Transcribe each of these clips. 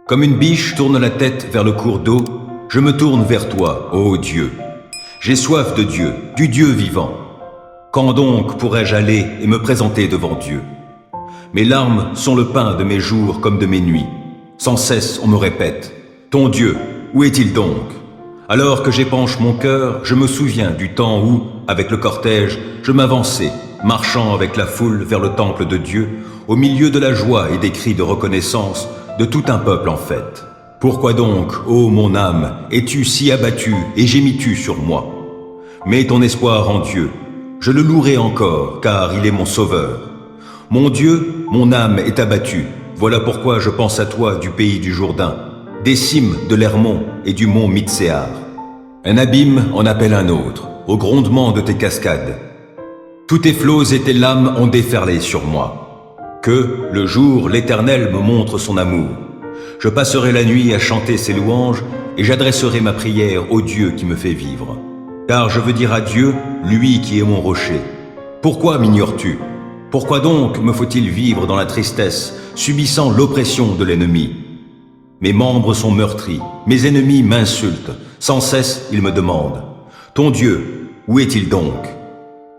Comme une biche tourne la tête vers le cours d'eau, je me tourne vers toi, ô Dieu. J'ai soif de Dieu, du Dieu vivant. Quand donc pourrais-je aller et me présenter devant Dieu? Mes larmes sont le pain de mes jours comme de mes nuits. Sans cesse on me répète, ton Dieu, où est-il donc? Alors que j'épanche mon cœur, je me souviens du temps où, avec le cortège, je m'avançais, marchant avec la foule vers le temple de Dieu, au milieu de la joie et des cris de reconnaissance de tout un peuple en fête. Pourquoi donc, ô mon âme, es-tu si abattue et gémis-tu sur moi? Mets ton espoir en Dieu, je le louerai encore, car il est mon sauveur. Mon Dieu, mon âme est abattue, voilà pourquoi je pense à toi du pays du Jourdain, des cimes de l'Hermon et du mont Mitséar. Un abîme en appelle un autre, au grondement de tes cascades. Tous tes flots et tes lames ont déferlé sur moi. Que, le jour, l'Éternel me montre son amour. Je passerai la nuit à chanter ses louanges et j'adresserai ma prière au Dieu qui me fait vivre. Car je veux dire à Dieu, lui qui est mon rocher. Pourquoi m'ignores-tu? Pourquoi donc me faut-il vivre dans la tristesse, subissant l'oppression de l'ennemi? Mes membres sont meurtris, mes ennemis m'insultent, sans cesse ils me demandent, ton Dieu, où est-il donc?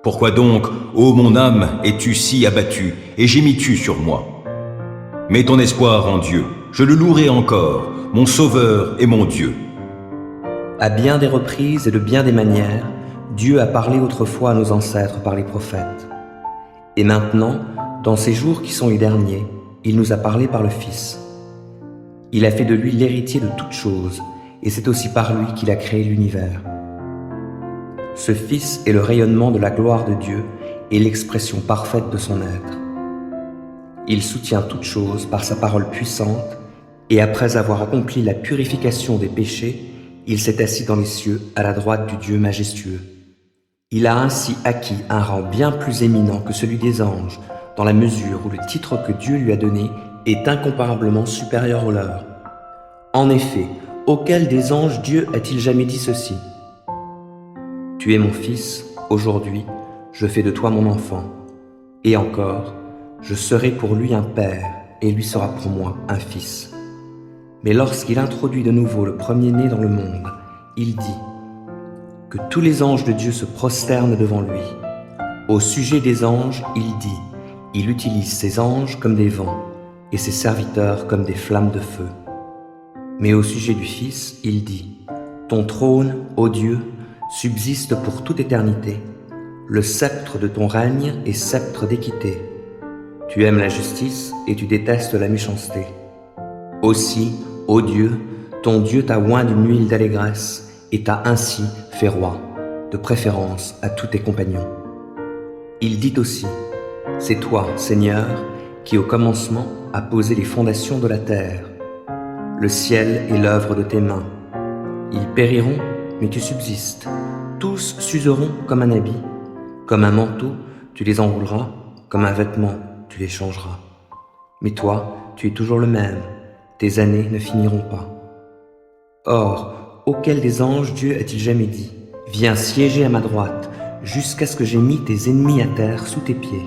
Pourquoi donc, ô mon âme, es-tu si abattue et gémis-tu sur moi? Mets ton espoir en Dieu, je le louerai encore, mon Sauveur et mon Dieu. À bien des reprises et de bien des manières, Dieu a parlé autrefois à nos ancêtres par les prophètes. Et maintenant, dans ces jours qui sont les derniers, il nous a parlé par le Fils. Il a fait de lui l'héritier de toutes choses, et c'est aussi par lui qu'il a créé l'univers. Ce Fils est le rayonnement de la gloire de Dieu et l'expression parfaite de son être. Il soutient toutes choses par sa parole puissante, et après avoir accompli la purification des péchés, il s'est assis dans les cieux à la droite du Dieu majestueux. Il a ainsi acquis un rang bien plus éminent que celui des anges, dans la mesure où le titre que Dieu lui a donné est incomparablement supérieur au leur. En effet, auquel des anges Dieu a-t-il jamais dit ceci? Tu es mon fils, aujourd'hui, je fais de toi mon enfant. Et encore, je serai pour lui un père, et lui sera pour moi un fils. Mais lorsqu'il introduit de nouveau le premier-né dans le monde, il dit que tous les anges de Dieu se prosternent devant lui. Au sujet des anges, il dit, il utilise ses anges comme des vents, et ses serviteurs comme des flammes de feu. Mais au sujet du Fils, il dit, ton trône, ô Dieu, subsiste pour toute éternité. Le sceptre de ton règne est sceptre d'équité. Tu aimes la justice et tu détestes la méchanceté. Aussi, ô Dieu, ton Dieu t'a oint d'une huile d'allégresse et t'a ainsi fait roi, de préférence à tous tes compagnons. Il dit aussi, c'est toi, Seigneur, qui au commencement a posé les fondations de la terre. Le ciel est l'œuvre de tes mains. Ils périront, mais tu subsistes. Tous s'useront comme un habit. Comme un manteau, tu les enrouleras, comme un vêtement, tu les changeras. Mais toi, tu es toujours le même. Tes années ne finiront pas. Or, auquel des anges Dieu a-t-il jamais dit, viens siéger à ma droite, jusqu'à ce que j'aie mis tes ennemis à terre sous tes pieds.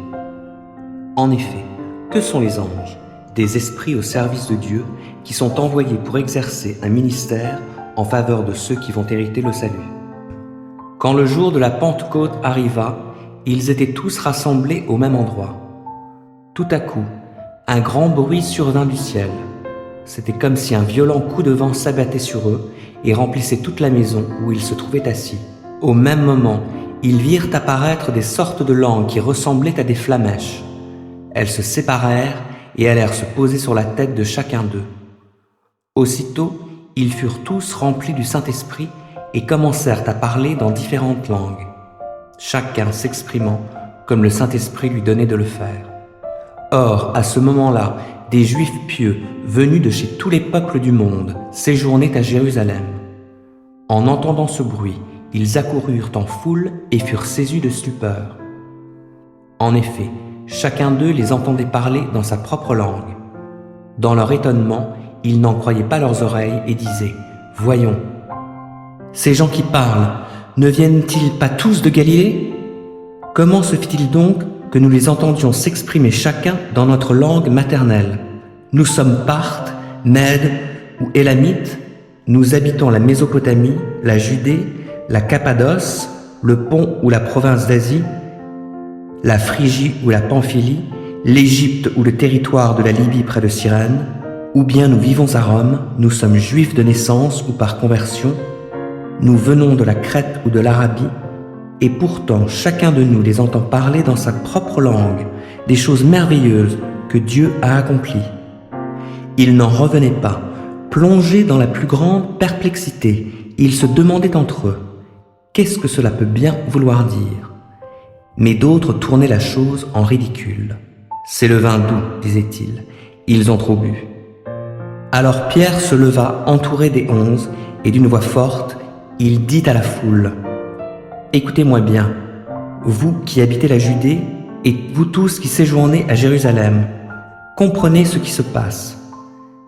En effet, que sont les anges? Des esprits au service de Dieu qui sont envoyés pour exercer un ministère en faveur de ceux qui vont hériter le salut. Quand le jour de la Pentecôte arriva, ils étaient tous rassemblés au même endroit. Tout à coup, un grand bruit survint du ciel. C'était comme si un violent coup de vent s'abattait sur eux et remplissait toute la maison où ils se trouvaient assis. Au même moment, ils virent apparaître des sortes de langues qui ressemblaient à des flammèches. Elles se séparèrent et allèrent se poser sur la tête de chacun d'eux. Aussitôt, ils furent tous remplis du Saint-Esprit et commencèrent à parler dans différentes langues, chacun s'exprimant comme le Saint-Esprit lui donnait de le faire. Or, à ce moment-là, des Juifs pieux, venus de chez tous les peuples du monde, séjournaient à Jérusalem. En entendant ce bruit, ils accoururent en foule et furent saisis de stupeur. En effet, chacun d'eux les entendait parler dans sa propre langue. Dans leur étonnement, ils n'en croyaient pas leurs oreilles et disaient « Voyons, ces gens qui parlent, ne viennent-ils pas tous de Galilée? Comment se fait-il donc que nous les entendions s'exprimer chacun dans notre langue maternelle? Nous sommes Parthes, Mèdes, ou Élamites, nous habitons la Mésopotamie, la Judée, la Cappadoce, le Pont ou la province d'Asie, la Phrygie ou la Pamphylie, l'Égypte ou le territoire de la Libye près de Cyrène, ou bien nous vivons à Rome, nous sommes juifs de naissance ou par conversion, nous venons de la Crète ou de l'Arabie, et pourtant chacun de nous les entend parler dans sa propre langue des choses merveilleuses que Dieu a accomplies. Ils n'en revenaient pas, plongés dans la plus grande perplexité, ils se demandaient entre eux « Qu'est-ce que cela peut bien vouloir dire ?» Mais d'autres tournaient la chose en ridicule. « C'est le vin doux, disaient-ils, ils ont trop bu. » Alors Pierre se leva entouré des 11, et d'une voix forte, il dit à la foule, « Écoutez-moi bien, vous qui habitez la Judée, et vous tous qui séjournez à Jérusalem, comprenez ce qui se passe.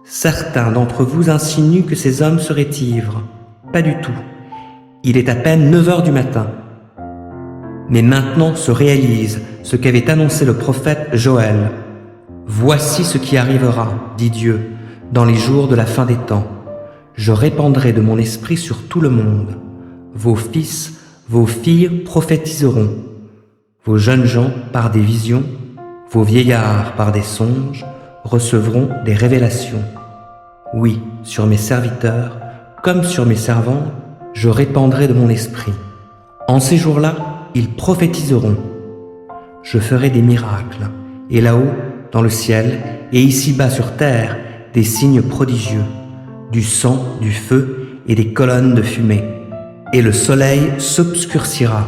Certains d'entre vous insinuent que ces hommes seraient ivres. Pas du tout. Il est à peine 9 heures du matin. Mais maintenant se réalise ce qu'avait annoncé le prophète Joël. Voici ce qui arrivera, dit Dieu, dans les jours de la fin des temps. Je répandrai de mon esprit sur tout le monde. Vos fils, vos filles prophétiseront. Vos jeunes gens par des visions, vos vieillards par des songes, recevront des révélations. Oui, sur mes serviteurs, comme sur mes servantes, je répandrai de mon esprit. En ces jours-là, ils prophétiseront. Je ferai des miracles, et là-haut, dans le ciel, et ici-bas sur terre, des signes prodigieux, du sang, du feu et des colonnes de fumée. Et le soleil s'obscurcira,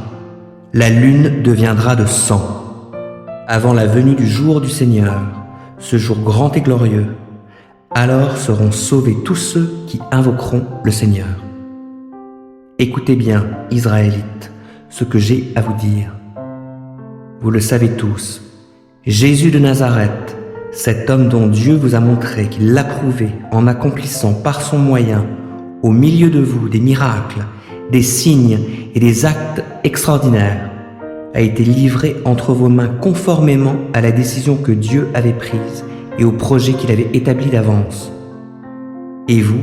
la lune deviendra de sang. Avant la venue du jour du Seigneur, ce jour grand et glorieux, alors seront sauvés tous ceux qui invoqueront le Seigneur. Écoutez bien, Israélites, ce que j'ai à vous dire. Vous le savez tous, Jésus de Nazareth, cet homme dont Dieu vous a montré qu'il l'approuvait en accomplissant par son moyen, au milieu de vous, des miracles, des signes et des actes extraordinaires, a été livré entre vos mains conformément à la décision que Dieu avait prise et au projet qu'il avait établi d'avance. Et vous,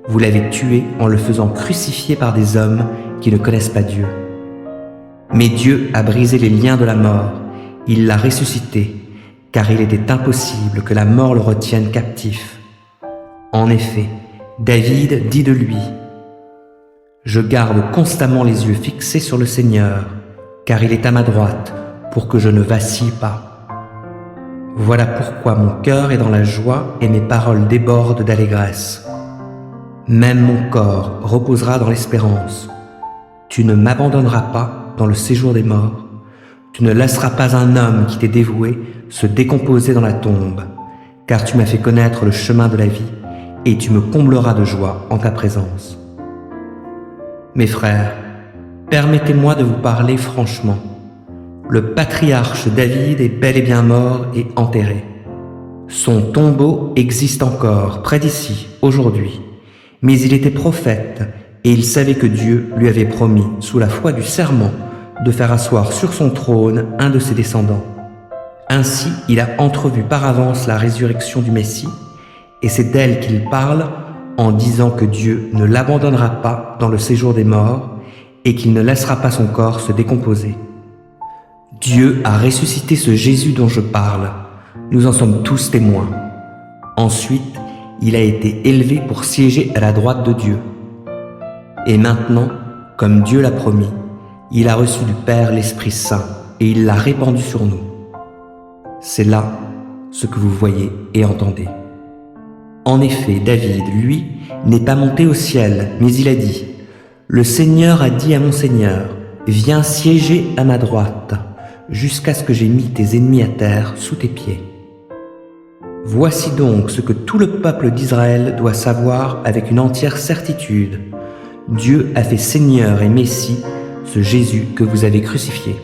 vous l'avez tué en le faisant crucifier par des hommes qui ne connaissent pas Dieu. Mais Dieu a brisé les liens de la mort, il l'a ressuscité, car il était impossible que la mort le retienne captif. En effet, David dit de lui, « Je garde constamment les yeux fixés sur le Seigneur, car il est à ma droite, pour que je ne vacille pas. Voilà pourquoi mon cœur est dans la joie et mes paroles débordent d'allégresse. Même mon corps reposera dans l'espérance. Tu ne m'abandonneras pas dans le séjour des morts. Tu ne laisseras pas un homme qui t'est dévoué se décomposer dans la tombe, car tu m'as fait connaître le chemin de la vie, et tu me combleras de joie en ta présence. Mes frères, permettez-moi de vous parler franchement. Le patriarche David est bel et bien mort et enterré. Son tombeau existe encore près d'ici, aujourd'hui, mais il était prophète et il savait que Dieu lui avait promis, sous la foi du serment, de faire asseoir sur son trône un de ses descendants. Ainsi, il a entrevu par avance la résurrection du Messie, et c'est d'elle qu'il parle en disant que Dieu ne l'abandonnera pas dans le séjour des morts et qu'il ne laissera pas son corps se décomposer. Dieu a ressuscité ce Jésus dont je parle. Nous en sommes tous témoins. Ensuite, il a été élevé pour siéger à la droite de Dieu. Et maintenant, comme Dieu l'a promis, il a reçu du Père l'Esprit Saint et il l'a répandu sur nous. C'est là ce que vous voyez et entendez. En effet, David, lui, n'est pas monté au ciel, mais il a dit « Le Seigneur a dit à mon Seigneur, viens siéger à ma droite, jusqu'à ce que j'ai mis tes ennemis à terre sous tes pieds. » Voici donc ce que tout le peuple d'Israël doit savoir avec une entière certitude. Dieu a fait Seigneur et Messie ce Jésus que vous avez crucifié.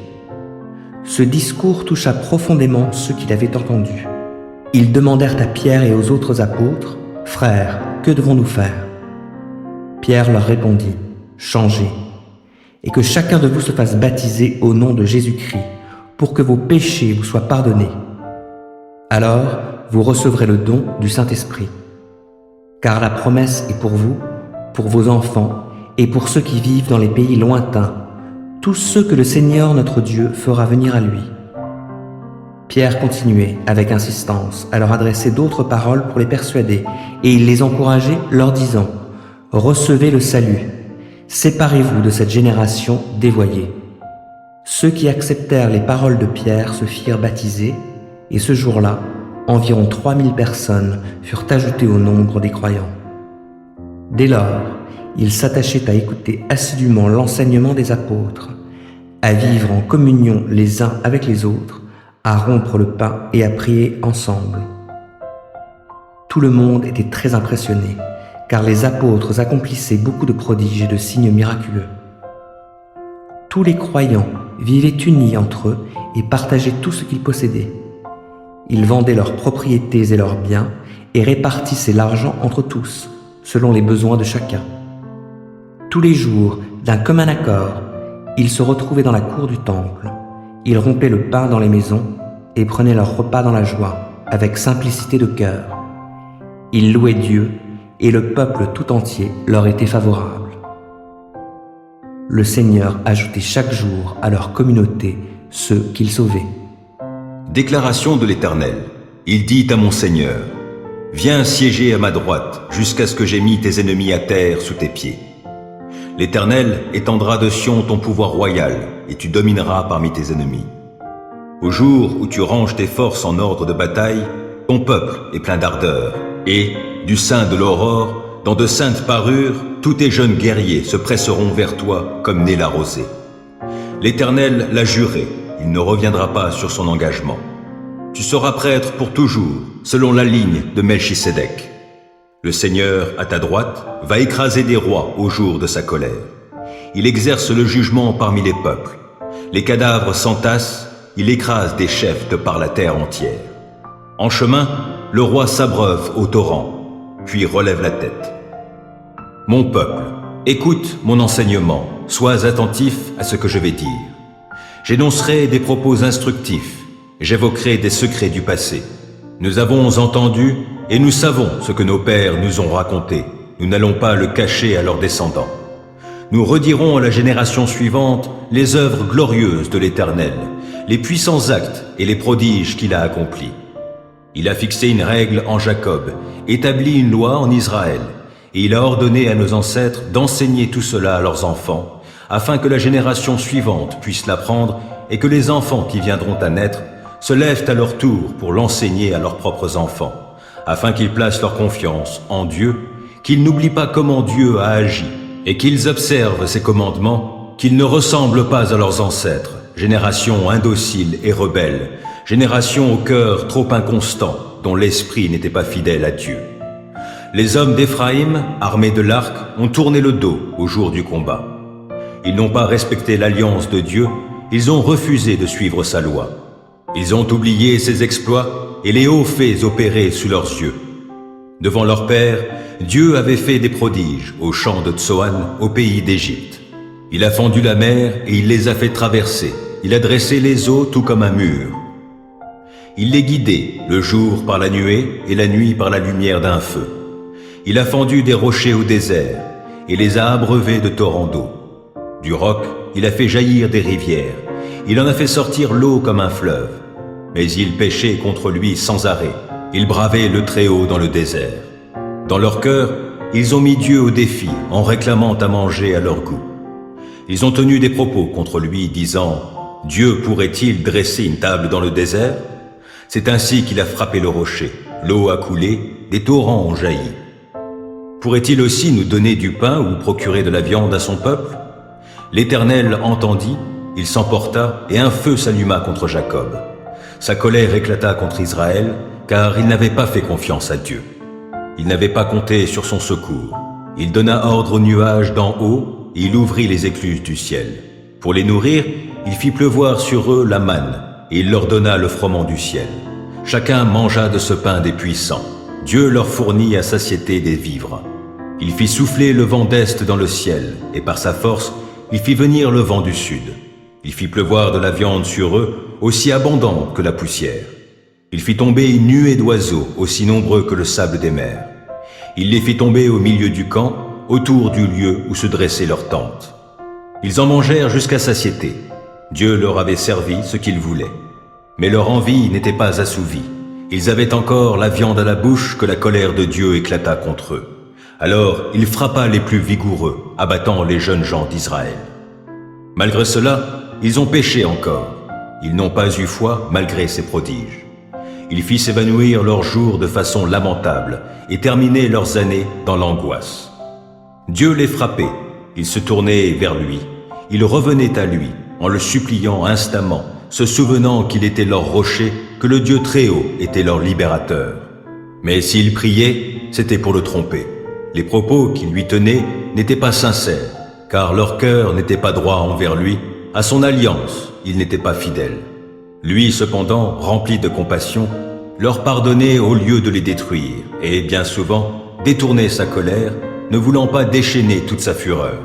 Ce discours toucha profondément ceux qui l'avaient entendu. Ils demandèrent à Pierre et aux autres apôtres, « Frères, que devons-nous faire ?» Pierre leur répondit, « Changez, et que chacun de vous se fasse baptiser au nom de Jésus-Christ, pour que vos péchés vous soient pardonnés. Alors, vous recevrez le don du Saint-Esprit. Car la promesse est pour vous, pour vos enfants et pour ceux qui vivent dans les pays lointains, tous ceux que le Seigneur notre Dieu fera venir à lui. » Pierre continuait avec insistance à leur adresser d'autres paroles pour les persuader, et il les encourageait, leur disant : « Recevez le salut, séparez-vous de cette génération dévoyée. » Ceux qui acceptèrent les paroles de Pierre se firent baptiser, et ce jour-là, environ 3000 personnes furent ajoutées au nombre des croyants. Dès lors, ils s'attachaient à écouter assidûment l'enseignement des apôtres, à vivre en communion les uns avec les autres, à rompre le pain et à prier ensemble. Tout le monde était très impressionné, car les apôtres accomplissaient beaucoup de prodiges et de signes miraculeux. Tous les croyants vivaient unis entre eux et partageaient tout ce qu'ils possédaient. Ils vendaient leurs propriétés et leurs biens et répartissaient l'argent entre tous, selon les besoins de chacun. Tous les jours, d'un commun accord, ils se retrouvaient dans la cour du temple. Ils rompaient le pain dans les maisons et prenaient leur repas dans la joie, avec simplicité de cœur. Ils louaient Dieu et le peuple tout entier leur était favorable. Le Seigneur ajoutait chaque jour à leur communauté ceux qu'il sauvait. Déclaration de l'Éternel. Il dit à mon Seigneur : Viens siéger à ma droite, jusqu'à ce que j'aie mis tes ennemis à terre sous tes pieds. L'Éternel étendra de Sion ton pouvoir royal, et tu domineras parmi tes ennemis. Au jour où tu ranges tes forces en ordre de bataille, ton peuple est plein d'ardeur, et, du sein de l'aurore, dans de saintes parures, tous tes jeunes guerriers se presseront vers toi comme née la rosée. L'Éternel l'a juré, il ne reviendra pas sur son engagement. Tu seras prêtre pour toujours, selon la ligne de Melchisédek. Le Seigneur, à ta droite, va écraser des rois au jour de sa colère. Il exerce le jugement parmi les peuples. Les cadavres s'entassent, il écrase des chefs de par la terre entière. En chemin, le roi s'abreuve au torrent, puis relève la tête. Mon peuple, écoute mon enseignement, sois attentif à ce que je vais dire. J'énoncerai des propos instructifs, j'évoquerai des secrets du passé. Nous avons entendu et nous savons ce que nos pères nous ont raconté. Nous n'allons pas le cacher à leurs descendants. Nous redirons à la génération suivante les œuvres glorieuses de l'Éternel, les puissants actes et les prodiges qu'il a accomplis. Il a fixé une règle en Jacob, établi une loi en Israël, et il a ordonné à nos ancêtres d'enseigner tout cela à leurs enfants, afin que la génération suivante puisse l'apprendre et que les enfants qui viendront à naître se lèvent à leur tour pour l'enseigner à leurs propres enfants, afin qu'ils placent leur confiance en Dieu, qu'ils n'oublient pas comment Dieu a agi, et qu'ils observent ses commandements, qu'ils ne ressemblent pas à leurs ancêtres, génération indocile et rebelle, génération au cœur trop inconstant, dont l'esprit n'était pas fidèle à Dieu. Les hommes d'Éphraïm, armés de l'arc, ont tourné le dos au jour du combat. Ils n'ont pas respecté l'alliance de Dieu, ils ont refusé de suivre sa loi. Ils ont oublié ses exploits et les hauts faits opérés sous leurs yeux. Devant leur père, Dieu avait fait des prodiges au champ de Tsoan, au pays d'Égypte. Il a fendu la mer et il les a fait traverser. Il a dressé les eaux tout comme un mur. Il les guidait, le jour par la nuée et la nuit par la lumière d'un feu. Il a fendu des rochers au désert et les a abreuvés de torrents d'eau. Du roc, il a fait jaillir des rivières. Il en a fait sortir l'eau comme un fleuve. Mais ils péchaient contre lui sans arrêt. Ils bravaient le Très-Haut dans le désert. Dans leur cœur, ils ont mis Dieu au défi en réclamant à manger à leur goût. Ils ont tenu des propos contre lui, disant « Dieu pourrait-il dresser une table dans le désert ?» C'est ainsi qu'il a frappé le rocher. L'eau a coulé, des torrents ont jailli. Pourrait-il aussi nous donner du pain ou procurer de la viande à son peuple ? L'Éternel entendit, il s'emporta et un feu s'alluma contre Jacob. Sa colère éclata contre Israël, car il n'avait pas fait confiance à Dieu. Il n'avait pas compté sur son secours. Il donna ordre aux nuages d'en haut, et il ouvrit les écluses du ciel. Pour les nourrir, il fit pleuvoir sur eux la manne, et il leur donna le froment du ciel. Chacun mangea de ce pain des puissants. Dieu leur fournit à satiété des vivres. Il fit souffler le vent d'est dans le ciel, et par sa force, il fit venir le vent du sud. Il fit pleuvoir de la viande sur eux, aussi abondante que la poussière. Il fit tomber une nuée d'oiseaux, aussi nombreux que le sable des mers. Il les fit tomber au milieu du camp, autour du lieu où se dressait leur tente. Ils en mangèrent jusqu'à satiété. Dieu leur avait servi ce qu'ils voulaient. Mais leur envie n'était pas assouvie. Ils avaient encore la viande à la bouche que la colère de Dieu éclata contre eux. Alors il frappa les plus vigoureux, abattant les jeunes gens d'Israël. Malgré cela, ils ont péché encore. Ils n'ont pas eu foi malgré ces prodiges. Il fit s'évanouir leurs jours de façon lamentable et terminer leurs années dans l'angoisse. Dieu les frappait, ils se tournaient vers lui, ils revenaient à lui en le suppliant instamment, se souvenant qu'il était leur rocher, que le Dieu Très-Haut était leur libérateur. Mais s'ils priaient, c'était pour le tromper. Les propos qu'ils lui tenaient n'étaient pas sincères, car leur cœur n'était pas droit envers lui, à son alliance, ils n'étaient pas fidèles. Lui, cependant, rempli de compassion, leur pardonnait au lieu de les détruire, et bien souvent détournait sa colère, ne voulant pas déchaîner toute sa fureur.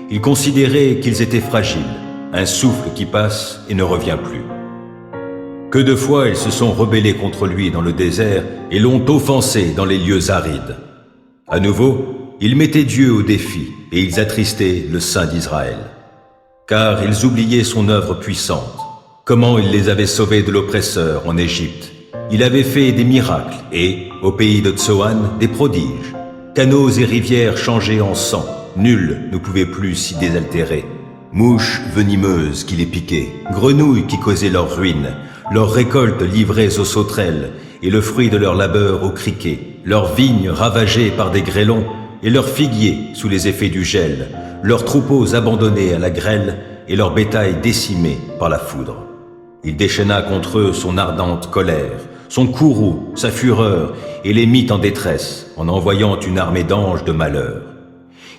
Il considérait qu'ils étaient fragiles, un souffle qui passe et ne revient plus. Que de fois ils se sont rebellés contre lui dans le désert et l'ont offensé dans les lieux arides. À nouveau, ils mettaient Dieu au défi et ils attristaient le Saint d'Israël. Car ils oubliaient son œuvre puissante, comment il les avait sauvés de l'oppresseur en Égypte. Il avait fait des miracles et, au pays de Tsoan, des prodiges. Canaux et rivières changés en sang, nul ne pouvait plus s'y désaltérer. Mouches venimeuses qui les piquaient, grenouilles qui causaient leur ruine, leurs récoltes livrées aux sauterelles et le fruit de leur labeur aux criquets, leurs vignes ravagées par des grêlons et leurs figuiers sous les effets du gel, leurs troupeaux abandonnés à la grêle et leur bétail décimé par la foudre. Il déchaîna contre eux son ardente colère, son courroux, sa fureur, et les mit en détresse en envoyant une armée d'anges de malheur.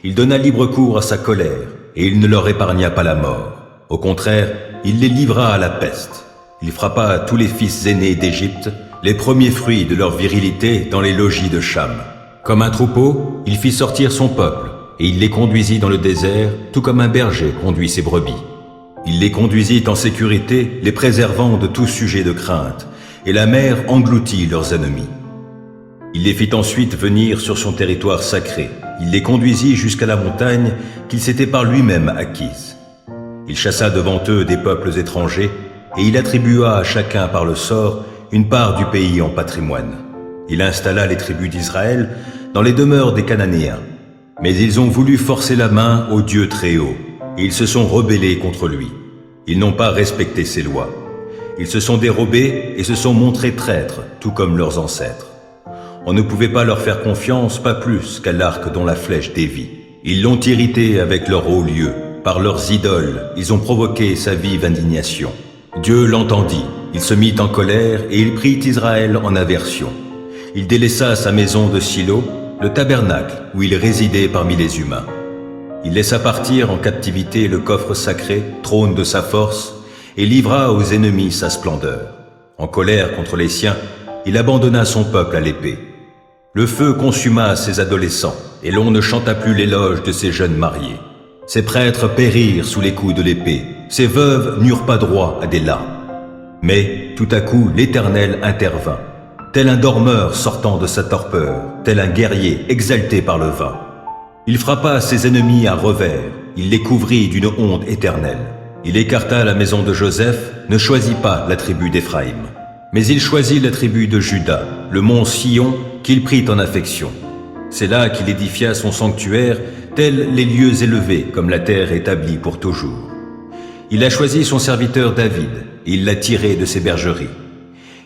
Il donna libre cours à sa colère, et il ne leur épargna pas la mort. Au contraire, il les livra à la peste. Il frappa tous les fils aînés d'Égypte, les premiers fruits de leur virilité dans les logis de Cham. Comme un troupeau, il fit sortir son peuple, et il les conduisit dans le désert, tout comme un berger conduit ses brebis. Il les conduisit en sécurité, les préservant de tout sujet de crainte, et la mer engloutit leurs ennemis. Il les fit ensuite venir sur son territoire sacré. Il les conduisit jusqu'à la montagne qu'il s'était par lui-même acquise. Il chassa devant eux des peuples étrangers, et il attribua à chacun par le sort une part du pays en patrimoine. Il installa les tribus d'Israël dans les demeures des Cananéens. Mais ils ont voulu forcer la main au Dieu Très-Haut, et ils se sont rebellés contre lui. Ils n'ont pas respecté ses lois. Ils se sont dérobés et se sont montrés traîtres, tout comme leurs ancêtres. On ne pouvait pas leur faire confiance, pas plus qu'à l'arc dont la flèche dévie. Ils l'ont irrité avec leur haut lieu. Par leurs idoles, ils ont provoqué sa vive indignation. Dieu l'entendit, il se mit en colère et il prit Israël en aversion. Il délaissa sa maison de Silo, le tabernacle où il résidait parmi les humains. Il laissa partir en captivité le coffre sacré, trône de sa force, et livra aux ennemis sa splendeur. En colère contre les siens, il abandonna son peuple à l'épée. Le feu consuma ses adolescents, et l'on ne chanta plus l'éloge de ses jeunes mariés. Ses prêtres périrent sous les coups de l'épée, ses veuves n'eurent pas droit à des larmes. Mais, tout à coup, l'Éternel intervint, tel un dormeur sortant de sa torpeur, tel un guerrier exalté par le vin. Il frappa ses ennemis à revers, il les couvrit d'une honte éternelle. Il écarta la maison de Joseph, ne choisit pas la tribu d'Éphraïm. Mais il choisit la tribu de Juda, le mont Sion, qu'il prit en affection. C'est là qu'il édifia son sanctuaire, tels les lieux élevés, comme la terre établie pour toujours. Il a choisi son serviteur David, et il l'a tiré de ses bergeries.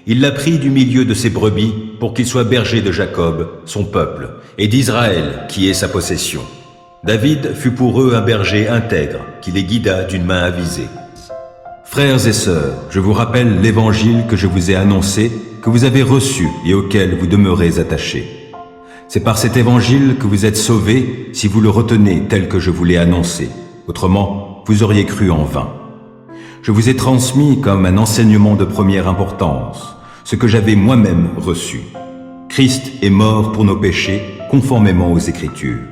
Il l'a pris du milieu de ses brebis, pour qu'il soit berger de Jacob, son peuple, et d'Israël, qui est sa possession. David fut pour eux un berger intègre, qui les guida d'une main avisée. Frères et sœurs, je vous rappelle l'évangile que je vous ai annoncé, que vous avez reçu et auquel vous demeurez attachés. C'est par cet évangile que vous êtes sauvés si vous le retenez tel que je vous l'ai annoncé. Autrement, vous auriez cru en vain. Je vous ai transmis comme un enseignement de première importance, ce que j'avais moi-même reçu. Christ est mort pour nos péchés, conformément aux Écritures.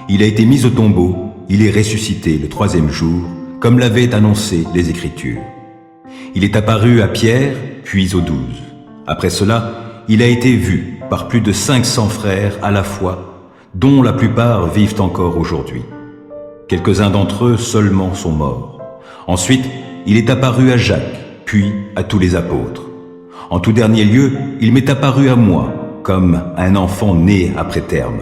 Il a été mis au tombeau, il est ressuscité le troisième jour, comme l'avaient annoncé les Écritures. Il est apparu à Pierre, puis aux 12. Après cela, il a été vu par plus de 500 frères à la fois, dont la plupart vivent encore aujourd'hui. Quelques-uns d'entre eux seulement sont morts. Ensuite, il est apparu à Jacques, puis à tous les apôtres. En tout dernier lieu, il m'est apparu à moi, comme un enfant né après terme.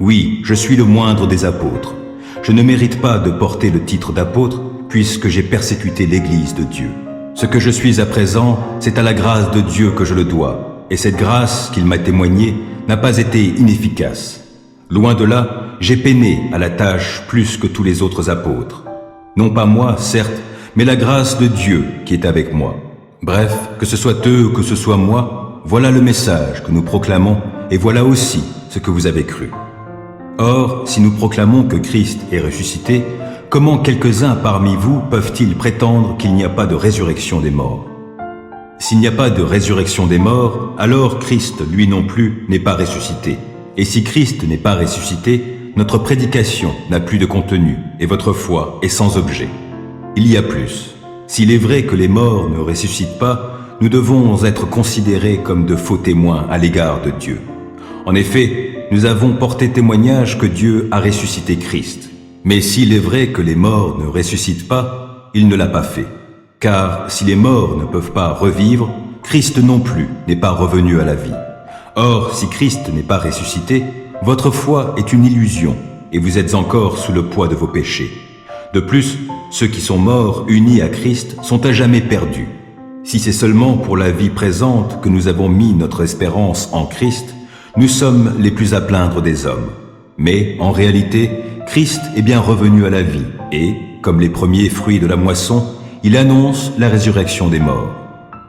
Oui, je suis le moindre des apôtres. Je ne mérite pas de porter le titre d'apôtre, puisque j'ai persécuté l'Église de Dieu. Ce que je suis à présent, c'est à la grâce de Dieu que je le dois, et cette grâce qu'il m'a témoignée n'a pas été inefficace. Loin de là, j'ai peiné à la tâche plus que tous les autres apôtres. Non pas moi, certes, mais la grâce de Dieu qui est avec moi. Bref, que ce soit eux ou que ce soit moi, voilà le message que nous proclamons, et voilà aussi ce que vous avez cru. Or, si nous proclamons que Christ est ressuscité, comment quelques-uns parmi vous peuvent-ils prétendre qu'il n'y a pas de résurrection des morts? S'il n'y a pas de résurrection des morts, alors Christ, lui non plus, n'est pas ressuscité. Et si Christ n'est pas ressuscité, notre prédication n'a plus de contenu, et votre foi est sans objet. Il y a plus. S'il est vrai que les morts ne ressuscitent pas, nous devons être considérés comme de faux témoins à l'égard de Dieu. En effet, nous avons porté témoignage que Dieu a ressuscité Christ. Mais s'il est vrai que les morts ne ressuscitent pas, il ne l'a pas fait. Car si les morts ne peuvent pas revivre, Christ non plus n'est pas revenu à la vie. Or, si Christ n'est pas ressuscité, votre foi est une illusion, et vous êtes encore sous le poids de vos péchés. De plus, ceux qui sont morts unis à Christ sont à jamais perdus. Si c'est seulement pour la vie présente que nous avons mis notre espérance en Christ, nous sommes les plus à plaindre des hommes. Mais, en réalité, Christ est bien revenu à la vie et, comme les premiers fruits de la moisson, il annonce la résurrection des morts.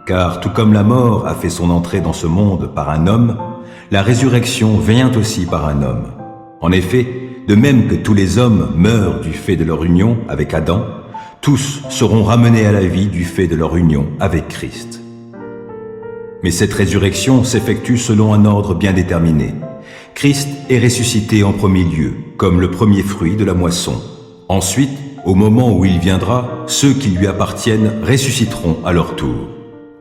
Car tout comme la mort a fait son entrée dans ce monde par un homme, la résurrection vient aussi par un homme. En effet, de même que tous les hommes meurent du fait de leur union avec Adam, tous seront ramenés à la vie du fait de leur union avec Christ. Mais cette résurrection s'effectue selon un ordre bien déterminé. Christ est ressuscité en premier lieu, comme le premier fruit de la moisson. Ensuite, au moment où il viendra, ceux qui lui appartiennent ressusciteront à leur tour.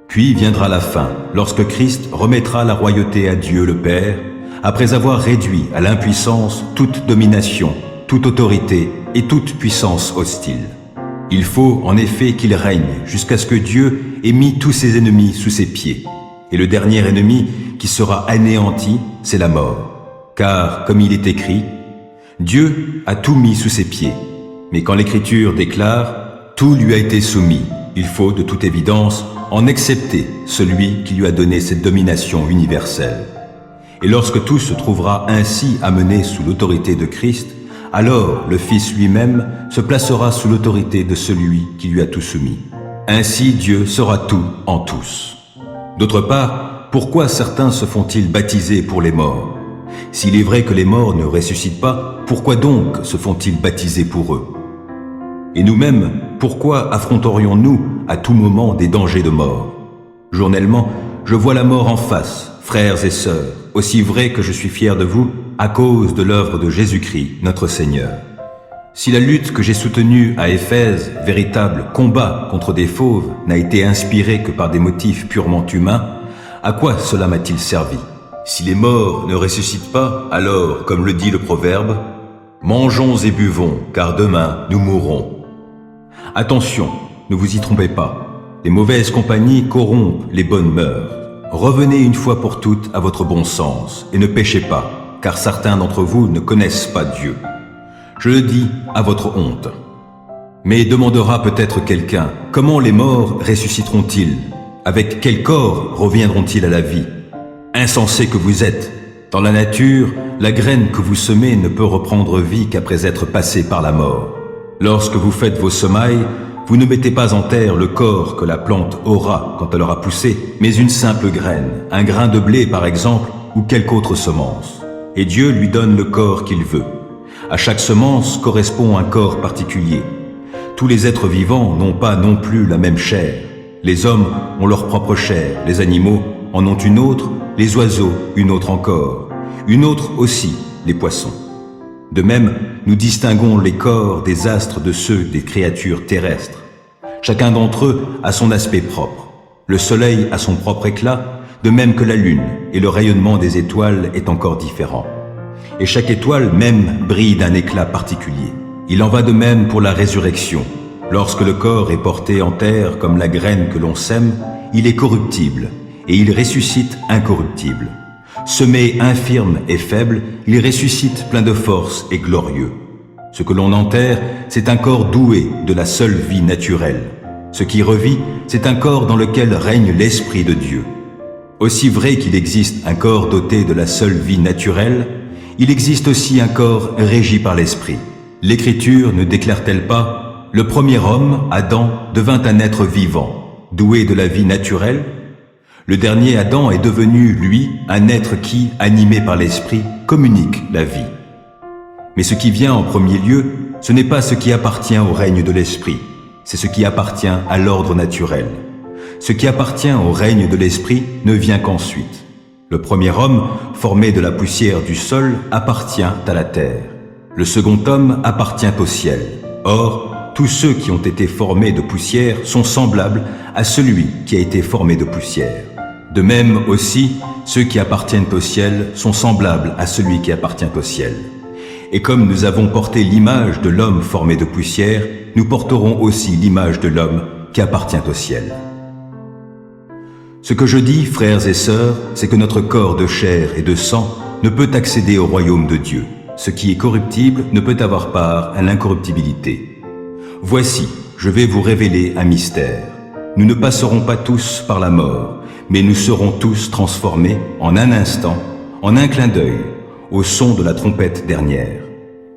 Puis viendra la fin, lorsque Christ remettra la royauté à Dieu le Père, après avoir réduit à l'impuissance toute domination, toute autorité et toute puissance hostile. Il faut en effet qu'il règne jusqu'à ce que Dieu ait mis tous ses ennemis sous ses pieds. Et le dernier ennemi qui sera anéanti, c'est la mort. Car, comme il est écrit, Dieu a tout mis sous ses pieds. Mais quand l'Écriture déclare « Tout lui a été soumis », il faut, de toute évidence, en excepter celui qui lui a donné cette domination universelle. Et lorsque tout se trouvera ainsi amené sous l'autorité de Christ, alors le Fils lui-même se placera sous l'autorité de celui qui lui a tout soumis. Ainsi Dieu sera tout en tous. D'autre part, pourquoi certains se font-ils baptiser pour les morts? S'il est vrai que les morts ne ressuscitent pas, pourquoi donc se font-ils baptiser pour eux? Et nous-mêmes, pourquoi affronterions-nous à tout moment des dangers de mort? Journellement, je vois la mort en face, frères et sœurs, aussi vrai que je suis fier de vous, à cause de l'œuvre de Jésus-Christ, notre Seigneur. Si la lutte que j'ai soutenue à Éphèse, véritable combat contre des fauves, n'a été inspirée que par des motifs purement humains, à quoi cela m'a-t-il servi? Si les morts ne ressuscitent pas, alors, comme le dit le proverbe, « Mangeons et buvons, car demain nous mourrons ». Attention, ne vous y trompez pas. Les mauvaises compagnies corrompent les bonnes mœurs. Revenez une fois pour toutes à votre bon sens et ne péchez pas, car certains d'entre vous ne connaissent pas Dieu. Je le dis à votre honte. Mais demandera peut-être quelqu'un, comment les morts ressusciteront-ils? Avec quel corps reviendront-ils à la vie? Insensés que vous êtes! Dans la nature, la graine que vous semez ne peut reprendre vie qu'après être passée par la mort. Lorsque vous faites vos semailles, vous ne mettez pas en terre le corps que la plante aura quand elle aura poussé, mais une simple graine, un grain de blé par exemple, ou quelque autre semence. Et Dieu lui donne le corps qu'il veut. À chaque semence correspond un corps particulier. Tous les êtres vivants n'ont pas non plus la même chair. Les hommes ont leur propre chair, les animaux en ont une autre, les oiseaux une autre encore, une autre aussi, les poissons. De même, nous distinguons les corps des astres de ceux des créatures terrestres. Chacun d'entre eux a son aspect propre. Le soleil a son propre éclat, de même que la lune et le rayonnement des étoiles est encore différent. Et chaque étoile même brille d'un éclat particulier. Il en va de même pour la résurrection. Lorsque le corps est porté en terre comme la graine que l'on sème, il est corruptible, et il ressuscite incorruptible. Semé infirme et faible, il ressuscite plein de force et glorieux. Ce que l'on enterre, c'est un corps doué de la seule vie naturelle. Ce qui revit, c'est un corps dans lequel règne l'Esprit de Dieu. Aussi vrai qu'il existe un corps doté de la seule vie naturelle, il existe aussi un corps régi par l'Esprit. L'Écriture ne déclare-t-elle pas « Le premier homme, Adam, devint un être vivant, doué de la vie naturelle » Le dernier Adam est devenu, lui, un être qui, animé par l'Esprit, communique la vie. Mais ce qui vient en premier lieu, ce n'est pas ce qui appartient au règne de l'Esprit, c'est ce qui appartient à l'ordre naturel. Ce qui appartient au règne de l'Esprit ne vient qu'ensuite. Le premier homme, formé de la poussière du sol, appartient à la terre. Le second homme appartient au ciel. Or, tous ceux qui ont été formés de poussière sont semblables à celui qui a été formé de poussière. De même aussi, ceux qui appartiennent au ciel sont semblables à celui qui appartient au ciel. Et comme nous avons porté l'image de l'homme formé de poussière, nous porterons aussi l'image de l'homme qui appartient au ciel. Ce que je dis, frères et sœurs, c'est que notre corps de chair et de sang ne peut accéder au royaume de Dieu. Ce qui est corruptible ne peut avoir part à l'incorruptibilité. Voici, je vais vous révéler un mystère. Nous ne passerons pas tous par la mort, mais nous serons tous transformés en un instant, en un clin d'œil, au son de la trompette dernière.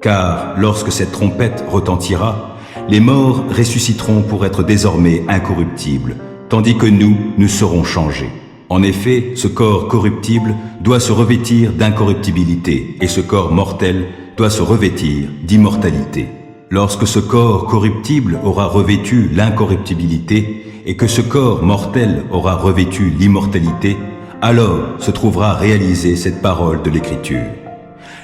Car lorsque cette trompette retentira, les morts ressusciteront pour être désormais incorruptibles, tandis que nous serons changés. En effet, ce corps corruptible doit se revêtir d'incorruptibilité, et ce corps mortel doit se revêtir d'immortalité. Lorsque ce corps corruptible aura revêtu l'incorruptibilité, et que ce corps mortel aura revêtu l'immortalité, alors se trouvera réalisée cette parole de l'Écriture.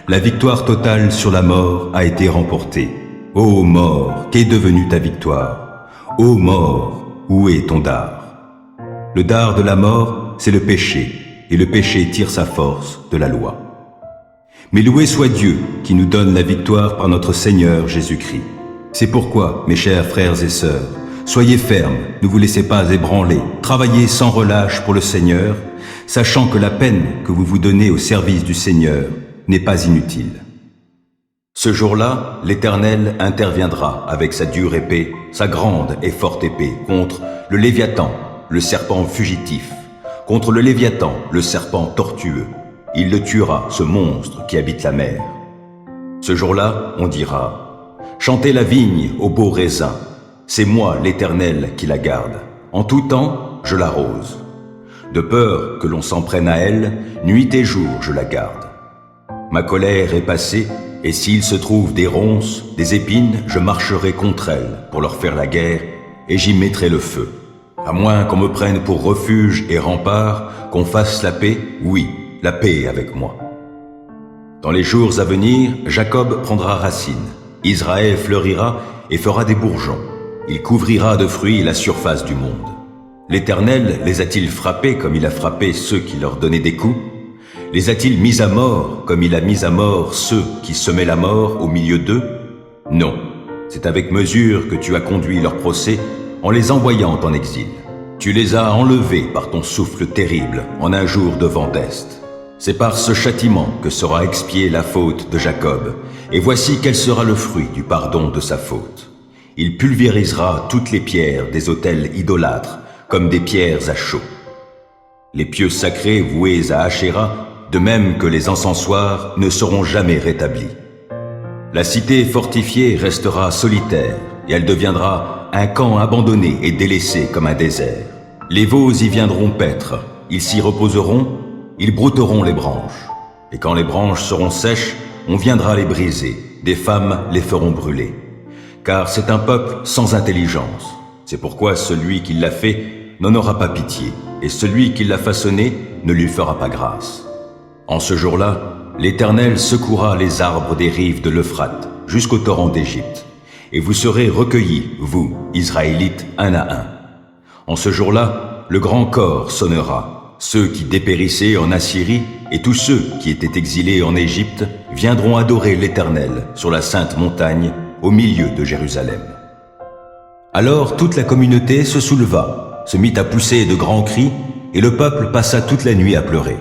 La victoire totale sur la mort a été remportée. Ô mort, qu'est devenue ta victoire? Ô mort, où est ton dard? Le dard de la mort, c'est le péché, et le péché tire sa force de la loi. Mais loué soit Dieu qui nous donne la victoire par notre Seigneur Jésus-Christ. C'est pourquoi, mes chers frères et sœurs, soyez fermes, ne vous laissez pas ébranler, travaillez sans relâche pour le Seigneur, sachant que la peine que vous vous donnez au service du Seigneur n'est pas inutile. Ce jour-là, l'Éternel interviendra avec sa dure épée, sa grande et forte épée, contre le Léviathan, le serpent fugitif, contre le Léviathan, le serpent tortueux. Il le tuera, ce monstre qui habite la mer. Ce jour-là, on dira « Chantez la vigne au beau raisin, c'est moi l'Éternel qui la garde. En tout temps, je l'arrose. De peur que l'on s'en prenne à elle, nuit et jour je la garde. Ma colère est passée, et s'il se trouve des ronces, des épines, je marcherai contre elles pour leur faire la guerre, et j'y mettrai le feu. À moins qu'on me prenne pour refuge et rempart, qu'on fasse la paix, oui, la paix avec moi. Dans les jours à venir, Jacob prendra racine, Israël fleurira et fera des bourgeons. Il couvrira de fruits la surface du monde. L'Éternel les a-t-il frappés comme il a frappé ceux qui leur donnaient des coups? Les a-t-il mis à mort comme il a mis à mort ceux qui semaient la mort au milieu d'eux? Non, c'est avec mesure que tu as conduit leur procès en les envoyant en exil. Tu les as enlevés par ton souffle terrible en un jour de vent d'Est. C'est par ce châtiment que sera expiée la faute de Jacob, et voici quel sera le fruit du pardon de sa faute. Il pulvérisera toutes les pierres des autels idolâtres comme des pierres à chaux. Les pieux sacrés voués à Ashéra, de même que les encensoirs, ne seront jamais rétablis. La cité fortifiée restera solitaire, et elle deviendra un camp abandonné et délaissé comme un désert. Les veaux y viendront paître, ils s'y reposeront, ils brouteront les branches. Et quand les branches seront sèches, on viendra les briser, des femmes les feront brûler. Car c'est un peuple sans intelligence. C'est pourquoi celui qui l'a fait n'en aura pas pitié, et celui qui l'a façonné ne lui fera pas grâce. En ce jour-là, l'Éternel secouera les arbres des rives de l'Euphrate jusqu'au torrent d'Égypte, et vous serez recueillis, vous, Israélites, un à un. En ce jour-là, le grand corps sonnera, ceux qui dépérissaient en Assyrie et tous ceux qui étaient exilés en Égypte viendront adorer l'Éternel sur la sainte montagne au milieu de Jérusalem. » Alors toute la communauté se souleva, se mit à pousser de grands cris, et le peuple passa toute la nuit à pleurer.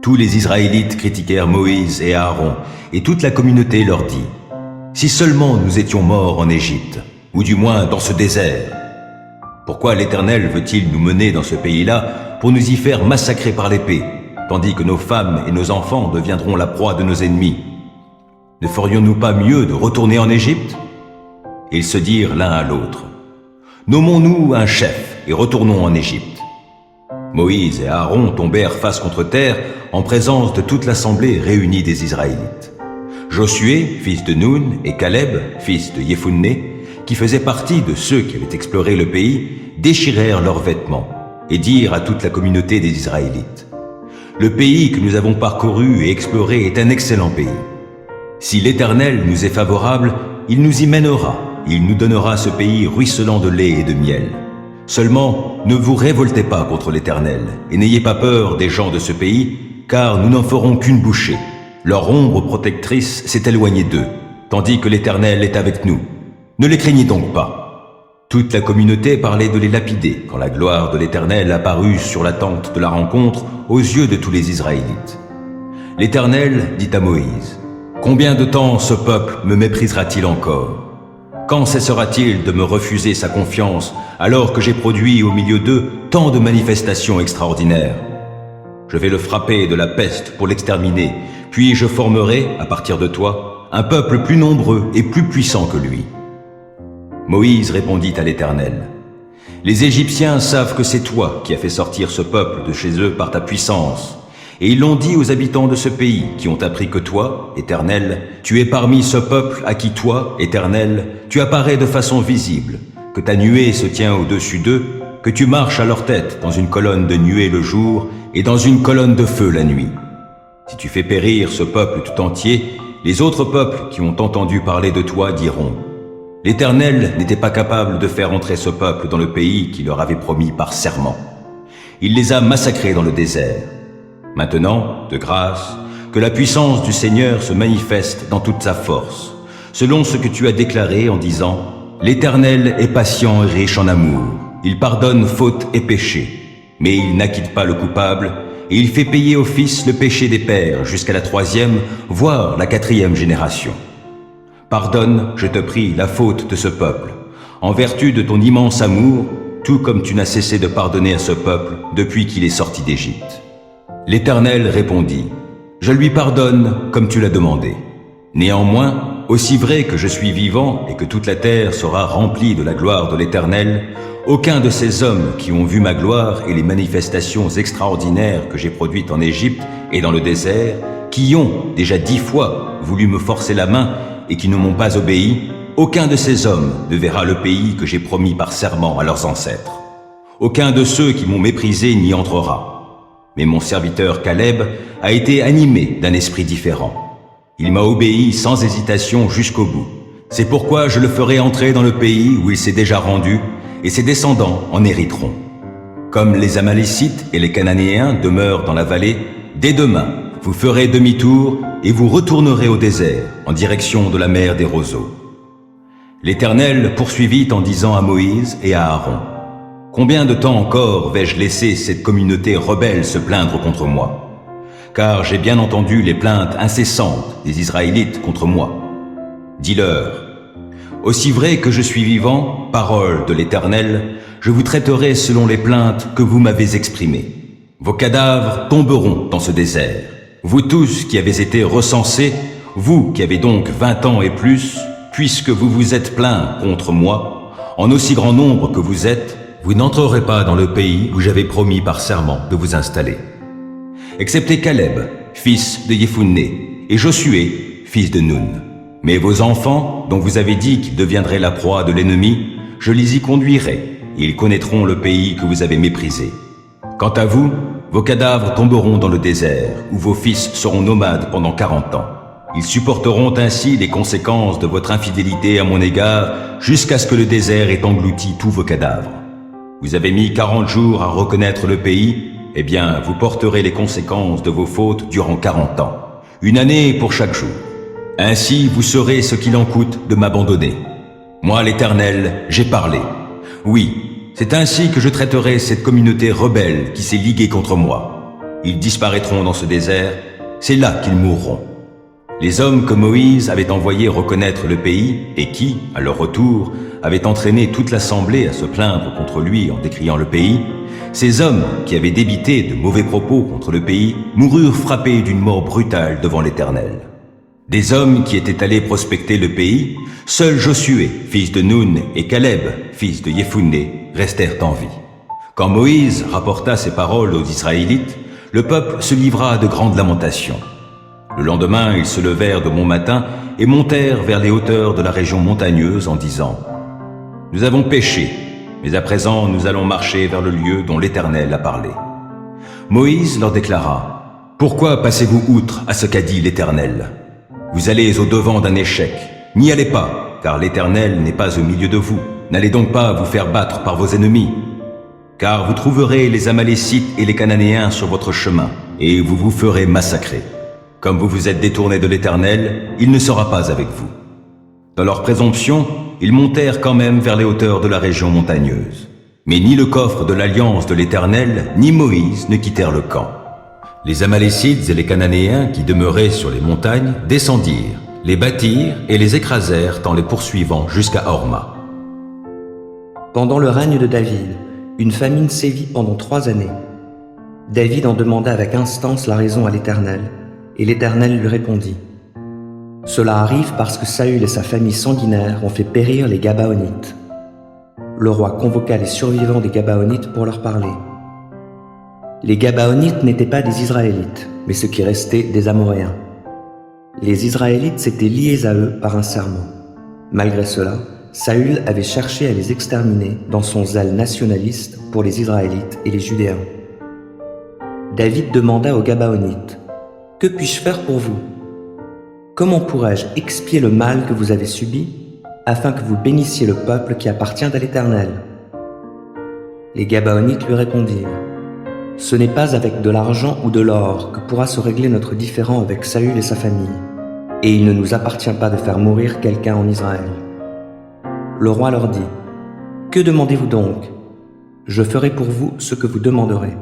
Tous les Israélites critiquèrent Moïse et Aaron, et toute la communauté leur dit: « Si seulement nous étions morts en Égypte, ou du moins dans ce désert. Pourquoi l'Éternel veut-il nous mener dans ce pays-là pour nous y faire massacrer par l'épée, tandis que nos femmes et nos enfants deviendront la proie de nos ennemis? Ne ferions-nous pas mieux de retourner en Égypte ?» Ils se dirent l'un à l'autre: « Nommons-nous un chef et retournons en Égypte. » Moïse et Aaron tombèrent face contre terre en présence de toute l'assemblée réunie des Israélites. Josué, fils de Nun, et Caleb, fils de Jephunné, qui faisaient partie de ceux qui avaient exploré le pays, déchirèrent leurs vêtements et dirent à toute la communauté des Israélites: « Le pays que nous avons parcouru et exploré est un excellent pays. Si l'Éternel nous est favorable, il nous y mènera. Il nous donnera ce pays ruisselant de lait et de miel. Seulement, ne vous révoltez pas contre l'Éternel, et n'ayez pas peur des gens de ce pays, car nous n'en ferons qu'une bouchée. Leur ombre protectrice s'est éloignée d'eux, tandis que l'Éternel est avec nous. Ne les craignez donc pas. » Toute la communauté parlait de les lapider, quand la gloire de l'Éternel apparut sur la tente de la rencontre aux yeux de tous les Israélites. L'Éternel dit à Moïse: « Combien de temps ce peuple me méprisera-t-il encore ? Quand cessera-t-il de me refuser sa confiance, alors que j'ai produit au milieu d'eux tant de manifestations extraordinaires? Je vais le frapper de la peste pour l'exterminer, puis je formerai, à partir de toi, un peuple plus nombreux et plus puissant que lui. » Moïse répondit à l'Éternel: « Les Égyptiens savent que c'est toi qui as fait sortir ce peuple de chez eux par ta puissance. Et ils l'ont dit aux habitants de ce pays, qui ont appris que toi, Éternel, tu es parmi ce peuple à qui toi, Éternel, tu apparais de façon visible, que ta nuée se tient au-dessus d'eux, que tu marches à leur tête dans une colonne de nuée le jour et dans une colonne de feu la nuit. Si tu fais périr ce peuple tout entier, les autres peuples qui ont entendu parler de toi diront: « L'Éternel n'était pas capable de faire entrer ce peuple dans le pays qu'il leur avait promis par serment. Il les a massacrés dans le désert. Maintenant, de grâce, que la puissance du Seigneur se manifeste dans toute sa force, selon ce que tu as déclaré en disant: « L'Éternel est patient et riche en amour, il pardonne faute et péché, mais il n'acquitte pas le coupable, et il fait payer au fils le péché des pères jusqu'à la 3e, voire la 4e génération. Pardonne, je te prie, la faute de ce peuple, en vertu de ton immense amour, tout comme tu n'as cessé de pardonner à ce peuple depuis qu'il est sorti d'Égypte. » L'Éternel répondit: « Je lui pardonne comme tu l'as demandé. Néanmoins, aussi vrai que je suis vivant et que toute la terre sera remplie de la gloire de l'Éternel, aucun de ces hommes qui ont vu ma gloire et les manifestations extraordinaires que j'ai produites en Égypte et dans le désert, qui ont déjà 10 fois voulu me forcer la main et qui ne m'ont pas obéi, aucun de ces hommes ne verra le pays que j'ai promis par serment à leurs ancêtres. Aucun de ceux qui m'ont méprisé n'y entrera. Mais mon serviteur Caleb a été animé d'un esprit différent. Il m'a obéi sans hésitation jusqu'au bout. C'est pourquoi je le ferai entrer dans le pays où il s'est déjà rendu, et ses descendants en hériteront. Comme les Amalécites et les Cananéens demeurent dans la vallée, dès demain, vous ferez demi-tour et vous retournerez au désert, en direction de la mer des roseaux. » L'Éternel poursuivit en disant à Moïse et à Aaron: « Combien de temps encore vais-je laisser cette communauté rebelle se plaindre contre moi? Car j'ai bien entendu les plaintes incessantes des Israélites contre moi. Dis-leur: aussi vrai que je suis vivant, parole de l'Éternel, je vous traiterai selon les plaintes que vous m'avez exprimées. Vos cadavres tomberont dans ce désert. Vous tous qui avez été recensés, vous qui avez donc 20 ans et plus, puisque vous vous êtes plaints contre moi, en aussi grand nombre que vous êtes, vous n'entrerez pas dans le pays où j'avais promis par serment de vous installer. Excepté Caleb, fils de Jephunné, et Josué, fils de Nun. Mais vos enfants, dont vous avez dit qu'ils deviendraient la proie de l'ennemi, je les y conduirai, et ils connaîtront le pays que vous avez méprisé. Quant à vous, vos cadavres tomberont dans le désert, où vos fils seront nomades pendant 40 ans. Ils supporteront ainsi les conséquences de votre infidélité à mon égard, jusqu'à ce que le désert ait englouti tous vos cadavres. Vous avez mis 40 jours à reconnaître le pays, eh bien, vous porterez les conséquences de vos fautes durant 40 ans, une année pour chaque jour. Ainsi, vous saurez ce qu'il en coûte de m'abandonner. Moi, l'Éternel, j'ai parlé. Oui, c'est ainsi que je traiterai cette communauté rebelle qui s'est liguée contre moi. Ils disparaîtront dans ce désert, c'est là qu'ils mourront. Les hommes que Moïse avait envoyés reconnaître le pays et qui, à leur retour, avaient entraîné toute l'assemblée à se plaindre contre lui en décriant le pays, ces hommes qui avaient débité de mauvais propos contre le pays moururent frappés d'une mort brutale devant l'Éternel. Des hommes qui étaient allés prospecter le pays, seul Josué, fils de Nun, et Caleb, fils de Jephunné, restèrent en vie. Quand Moïse rapporta ces paroles aux Israélites, le peuple se livra à de grandes lamentations. Le lendemain, ils se levèrent de bon matin et montèrent vers les hauteurs de la région montagneuse en disant « Nous avons péché, mais à présent nous allons marcher vers le lieu dont l'Éternel a parlé. » Moïse leur déclara « Pourquoi passez-vous outre à ce qu'a dit l'Éternel ? Vous allez au-devant d'un échec. N'y allez pas, car l'Éternel n'est pas au milieu de vous. N'allez donc pas vous faire battre par vos ennemis. Car vous trouverez les Amalécites et les Cananéens sur votre chemin, et vous vous ferez massacrer. Comme vous vous êtes détournés de l'Éternel, il ne sera pas avec vous. » Dans leur présomption, ils montèrent quand même vers les hauteurs de la région montagneuse. Mais ni le coffre de l'alliance de l'Éternel, ni Moïse ne quittèrent le camp. Les Amalécites et les Cananéens qui demeuraient sur les montagnes descendirent, les battirent et les écrasèrent en les poursuivant jusqu'à Horma. Pendant le règne de David, une famine sévit pendant 3 années. David en demanda avec instance la raison à l'Éternel, et l'Éternel lui répondit « Cela arrive parce que Saül et sa famille sanguinaire ont fait périr les Gabaonites. » Le roi convoqua les survivants des Gabaonites pour leur parler. Les Gabaonites n'étaient pas des Israélites, mais ceux qui restaient des Amoréens. Les Israélites s'étaient liés à eux par un serment. Malgré cela, Saül avait cherché à les exterminer dans son zèle nationaliste pour les Israélites et les Judéens. David demanda aux Gabaonites « Que puis-je faire pour vous ? Comment pourrais-je expier le mal que vous avez subi, afin que vous bénissiez le peuple qui appartient à l'Éternel » Les Gabaonites lui répondirent « Ce n'est pas avec de l'argent ou de l'or que pourra se régler notre différend avec Saül et sa famille, et il ne nous appartient pas de faire mourir quelqu'un en Israël. » Le roi leur dit « Que demandez-vous donc ? Je ferai pour vous ce que vous demanderez. »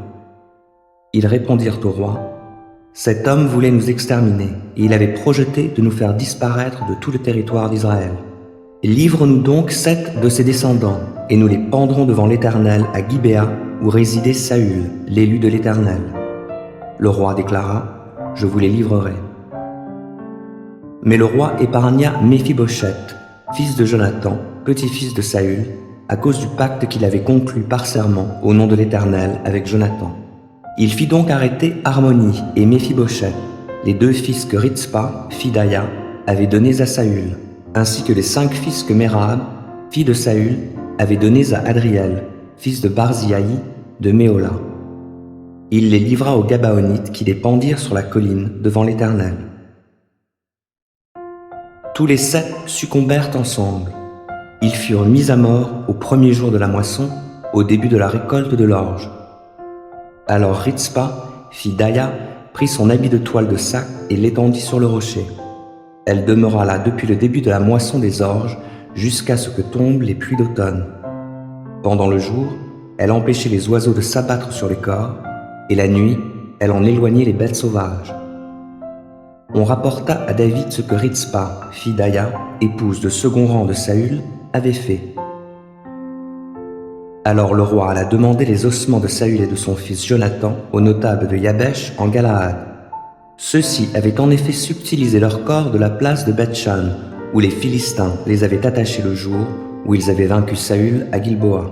Ils répondirent au roi « Cet homme voulait nous exterminer, et il avait projeté de nous faire disparaître de tout le territoire d'Israël. Livre-nous donc 7 de ses descendants, et nous les pendrons devant l'Éternel à Gibéa, où résidait Saül, l'élu de l'Éternel. » Le roi déclara « Je vous les livrerai. » Mais le roi épargna Méphibosheth, fils de Jonathan, petit-fils de Saül, à cause du pacte qu'il avait conclu par serment au nom de l'Éternel avec Jonathan. Il fit donc arrêter Harmonie et Méphibosheth, les 2 fils que Ritzpa, fille d'Aya, avait donnés à Saül, ainsi que les 5 fils que Mérab, fille de Saül, avait donnés à Adriel, fils de Barziaï, de Méola. Il les livra aux Gabaonites qui les pendirent sur la colline devant l'Éternel. Tous les 7 succombèrent ensemble. Ils furent mis à mort au premier jour de la moisson, au début de la récolte de l'orge. Alors Ritzpa, fille d'Aya, prit son habit de toile de sac et l'étendit sur le rocher. Elle demeura là depuis le début de la moisson des orges jusqu'à ce que tombent les pluies d'automne. Pendant le jour, elle empêchait les oiseaux de s'abattre sur les corps, et la nuit, elle en éloignait les bêtes sauvages. On rapporta à David ce que Ritzpa, fille d'Aya, épouse de second rang de Saül, avait fait. Alors le roi alla demander les ossements de Saül et de son fils Jonathan aux notables de Yabesh en Galaad. Ceux-ci avaient en effet subtilisé leur corps de la place de Beth-Shan, où les Philistins les avaient attachés le jour où ils avaient vaincu Saül à Gilboa.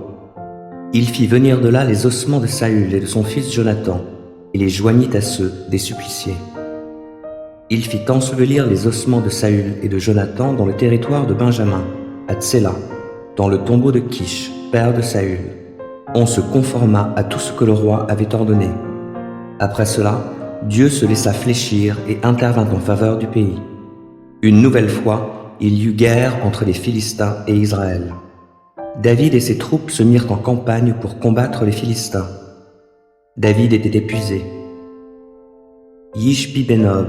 Il fit venir de là les ossements de Saül et de son fils Jonathan, et les joignit à ceux des suppliciés. Il fit ensevelir les ossements de Saül et de Jonathan dans le territoire de Benjamin, à Tséla, dans le tombeau de Kish, père de Saül. On se conforma à tout ce que le roi avait ordonné. Après cela, Dieu se laissa fléchir et intervint en faveur du pays. Une nouvelle fois, il y eut guerre entre les Philistins et Israël. David et ses troupes se mirent en campagne pour combattre les Philistins. David était épuisé. Yishbi Benob,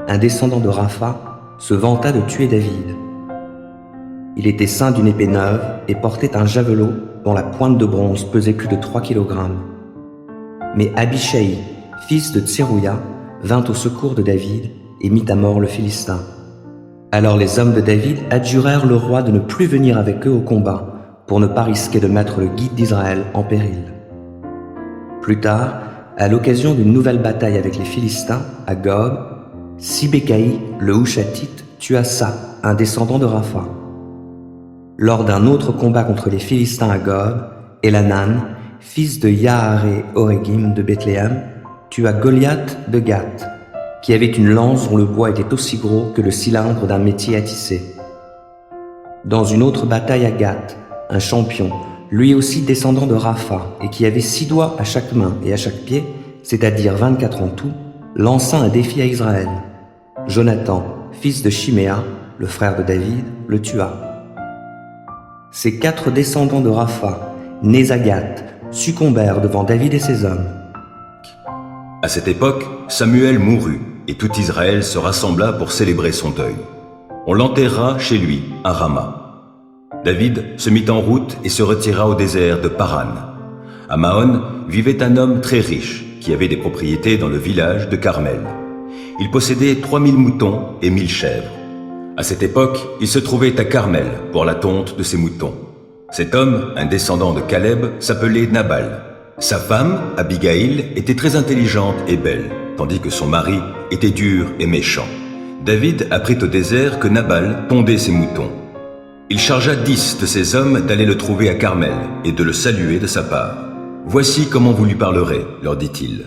un descendant de Rapha, se vanta de tuer David. Il était ceint d'une épée neuve et portait un javelot dont la pointe de bronze pesait plus de 3 kilogrammes. Mais Abishai, fils de Tserouia, vint au secours de David et mit à mort le Philistin. Alors les hommes de David adjurèrent le roi de ne plus venir avec eux au combat pour ne pas risquer de mettre le guide d'Israël en péril. Plus tard, à l'occasion d'une nouvelle bataille avec les Philistins, à Gob, Sibécaï, le Hushatite, tua Sa, un descendant de Rapha. Lors d'un autre combat contre les Philistins à Gob, Elanan, fils de Yaharé Oregim de Bethléem, tua Goliath de Gath, qui avait une lance dont le bois était aussi gros que le cylindre d'un métier à tisser. Dans une autre bataille à Gath, un champion, lui aussi descendant de Rapha et qui avait 6 doigts à chaque main et à chaque pied, c'est-à-dire 24 en tout, lança un défi à Israël. Jonathan, fils de Chiméa, le frère de David, le tua. Ces 4 descendants de Rapha, nés à Gath, succombèrent devant David et ses hommes. À cette époque, Samuel mourut, et tout Israël se rassembla pour célébrer son deuil. On l'enterra chez lui, à Rama. David se mit en route et se retira au désert de Paran. À Maon vivait un homme très riche, qui avait des propriétés dans le village de Carmel. Il possédait 3000 moutons et 1000 chèvres. À cette époque, il se trouvait à Carmel pour la tonte de ses moutons. Cet homme, un descendant de Caleb, s'appelait Nabal. Sa femme, Abigail, était très intelligente et belle, tandis que son mari était dur et méchant. David apprit au désert que Nabal pondait ses moutons. Il chargea 10 de ses hommes d'aller le trouver à Carmel et de le saluer de sa part. « Voici comment vous lui parlerez, leur dit-il.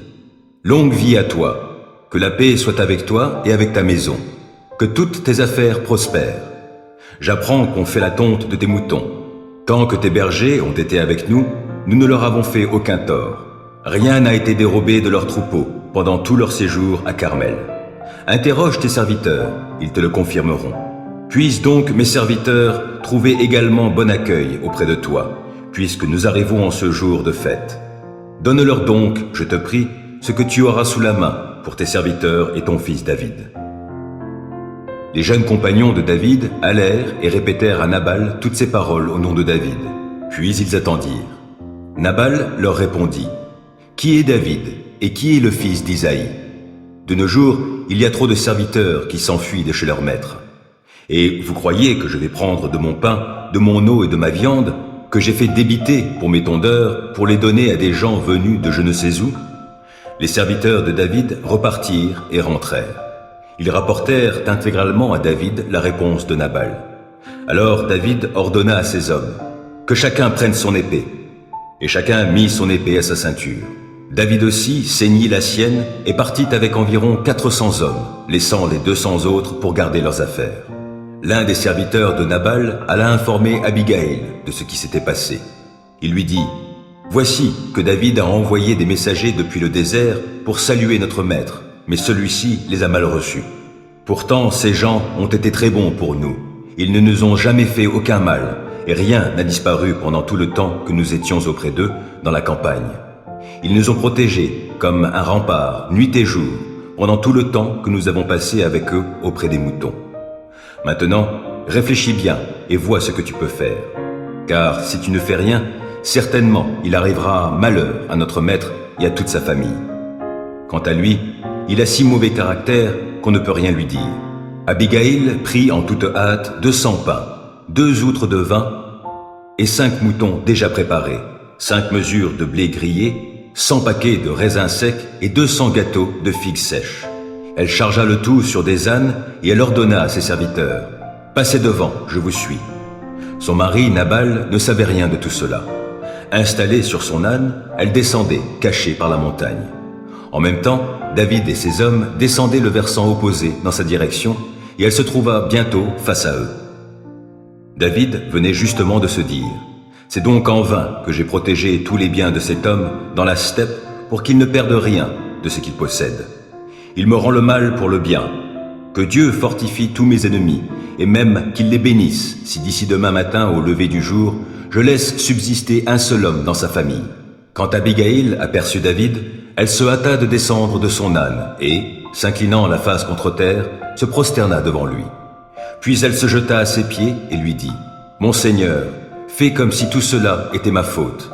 Longue vie à toi, que la paix soit avec toi et avec ta maison, que toutes tes affaires prospèrent. J'apprends qu'on fait la tonte de tes moutons. Tant que tes bergers ont été avec nous, nous ne leur avons fait aucun tort. Rien n'a été dérobé de leurs troupeaux pendant tout leur séjour à Carmel. Interroge tes serviteurs, ils te le confirmeront. Puissent donc mes serviteurs trouver également bon accueil auprès de toi, puisque nous arrivons en ce jour de fête. Donne-leur donc, je te prie, ce que tu auras sous la main pour tes serviteurs et ton fils David. » Les jeunes compagnons de David allèrent et répétèrent à Nabal toutes ces paroles au nom de David. Puis ils attendirent. Nabal leur répondit, « Qui est David et qui est le fils d'Isaïe ? De nos jours, il y a trop de serviteurs qui s'enfuient de chez leur maître. Et vous croyez que je vais prendre de mon pain, de mon eau et de ma viande, que j'ai fait débiter pour mes tondeurs, pour les donner à des gens venus de je ne sais où ?» Les serviteurs de David repartirent et rentrèrent. Ils rapportèrent intégralement à David la réponse de Nabal. Alors David ordonna à ses hommes, « Que chacun prenne son épée. » Et chacun mit son épée à sa ceinture. David aussi ceignit la sienne et partit avec environ 400 hommes, laissant les 200 autres pour garder leurs affaires. L'un des serviteurs de Nabal alla informer Abigail de ce qui s'était passé. Il lui dit, « Voici que David a envoyé des messagers depuis le désert pour saluer notre maître, mais celui-ci les a mal reçus. Pourtant, ces gens ont été très bons pour nous. Ils ne nous ont jamais fait aucun mal, et rien n'a disparu pendant tout le temps que nous étions auprès d'eux dans la campagne. Ils nous ont protégés comme un rempart, nuit et jour, pendant tout le temps que nous avons passé avec eux auprès des moutons. Maintenant, réfléchis bien et vois ce que tu peux faire. Car si tu ne fais rien, certainement il arrivera malheur à notre maître et à toute sa famille. Quant à lui, il a si mauvais caractère qu'on ne peut rien lui dire. » Abigail prit en toute hâte 200 pains, 2 outres de vin et 5 moutons déjà préparés, 5 mesures de blé grillé, 100 paquets de raisins secs et 200 gâteaux de figues sèches. Elle chargea le tout sur des ânes et elle ordonna à ses serviteurs, « Passez devant, je vous suis. » Son mari, Nabal, ne savait rien de tout cela. Installée sur son âne, elle descendait, cachée par la montagne. En même temps, David et ses hommes descendaient le versant opposé dans sa direction et elle se trouva bientôt face à eux. David venait justement de se dire, « C'est donc en vain que j'ai protégé tous les biens de cet homme dans la steppe pour qu'il ne perde rien de ce qu'il possède. Il me rend le mal pour le bien. Que Dieu fortifie tous mes ennemis et même qu'il les bénisse si d'ici demain matin au lever du jour, je laisse subsister un seul homme dans sa famille. » Quand Abigail aperçut David, Elle se hâta de descendre de son âne et, s'inclinant la face contre terre, se prosterna devant lui. Puis elle se jeta à ses pieds et lui dit « Mon Seigneur, fais comme si tout cela était ma faute.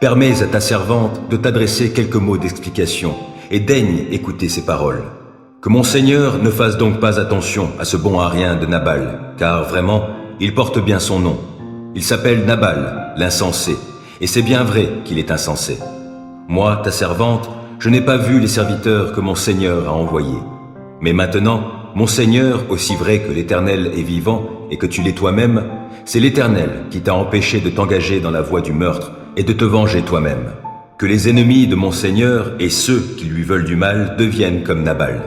Permets à ta servante de t'adresser quelques mots d'explication et daigne écouter ses paroles. Que mon Seigneur ne fasse donc pas attention à ce bon à rien de Nabal, car vraiment, il porte bien son nom. Il s'appelle Nabal, l'insensé, et c'est bien vrai qu'il est insensé. Moi, ta servante, je n'ai pas vu les serviteurs que mon Seigneur a envoyés. Mais maintenant, mon Seigneur, aussi vrai que l'Éternel est vivant et que tu l'es toi-même, c'est l'Éternel qui t'a empêché de t'engager dans la voie du meurtre et de te venger toi-même. Que les ennemis de mon Seigneur et ceux qui lui veulent du mal deviennent comme Nabal.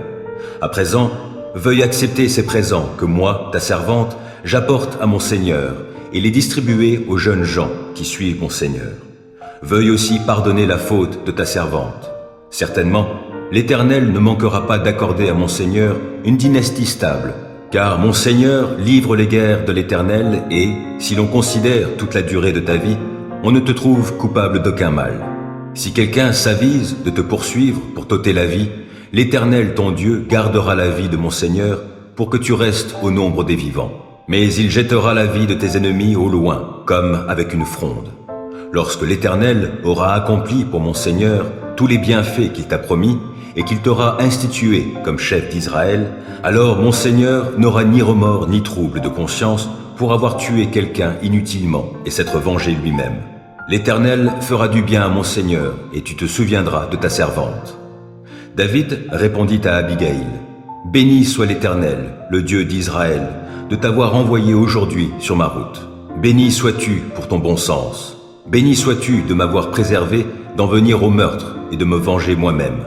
À présent, veuille accepter ces présents que moi, ta servante, j'apporte à mon Seigneur et les distribuer aux jeunes gens qui suivent mon Seigneur. Veuille aussi pardonner la faute de ta servante. Certainement, l'Éternel ne manquera pas d'accorder à mon Seigneur une dynastie stable, car mon Seigneur livre les guerres de l'Éternel et, si l'on considère toute la durée de ta vie, on ne te trouve coupable d'aucun mal. Si quelqu'un s'avise de te poursuivre pour t'ôter la vie, l'Éternel ton Dieu gardera la vie de mon Seigneur pour que tu restes au nombre des vivants. Mais il jettera la vie de tes ennemis au loin, comme avec une fronde. Lorsque l'Éternel aura accompli pour mon Seigneur tous les bienfaits qu'il t'a promis et qu'il t'aura institué comme chef d'Israël, alors mon Seigneur n'aura ni remords ni trouble de conscience pour avoir tué quelqu'un inutilement et s'être vengé lui-même. L'Éternel fera du bien à mon Seigneur et tu te souviendras de ta servante. David répondit à Abigaïl, « Béni soit l'Éternel, le Dieu d'Israël, de t'avoir envoyé aujourd'hui sur ma route. Béni sois-tu pour ton bon sens. Béni sois-tu de m'avoir préservé d'en venir au meurtre et de me venger moi-même.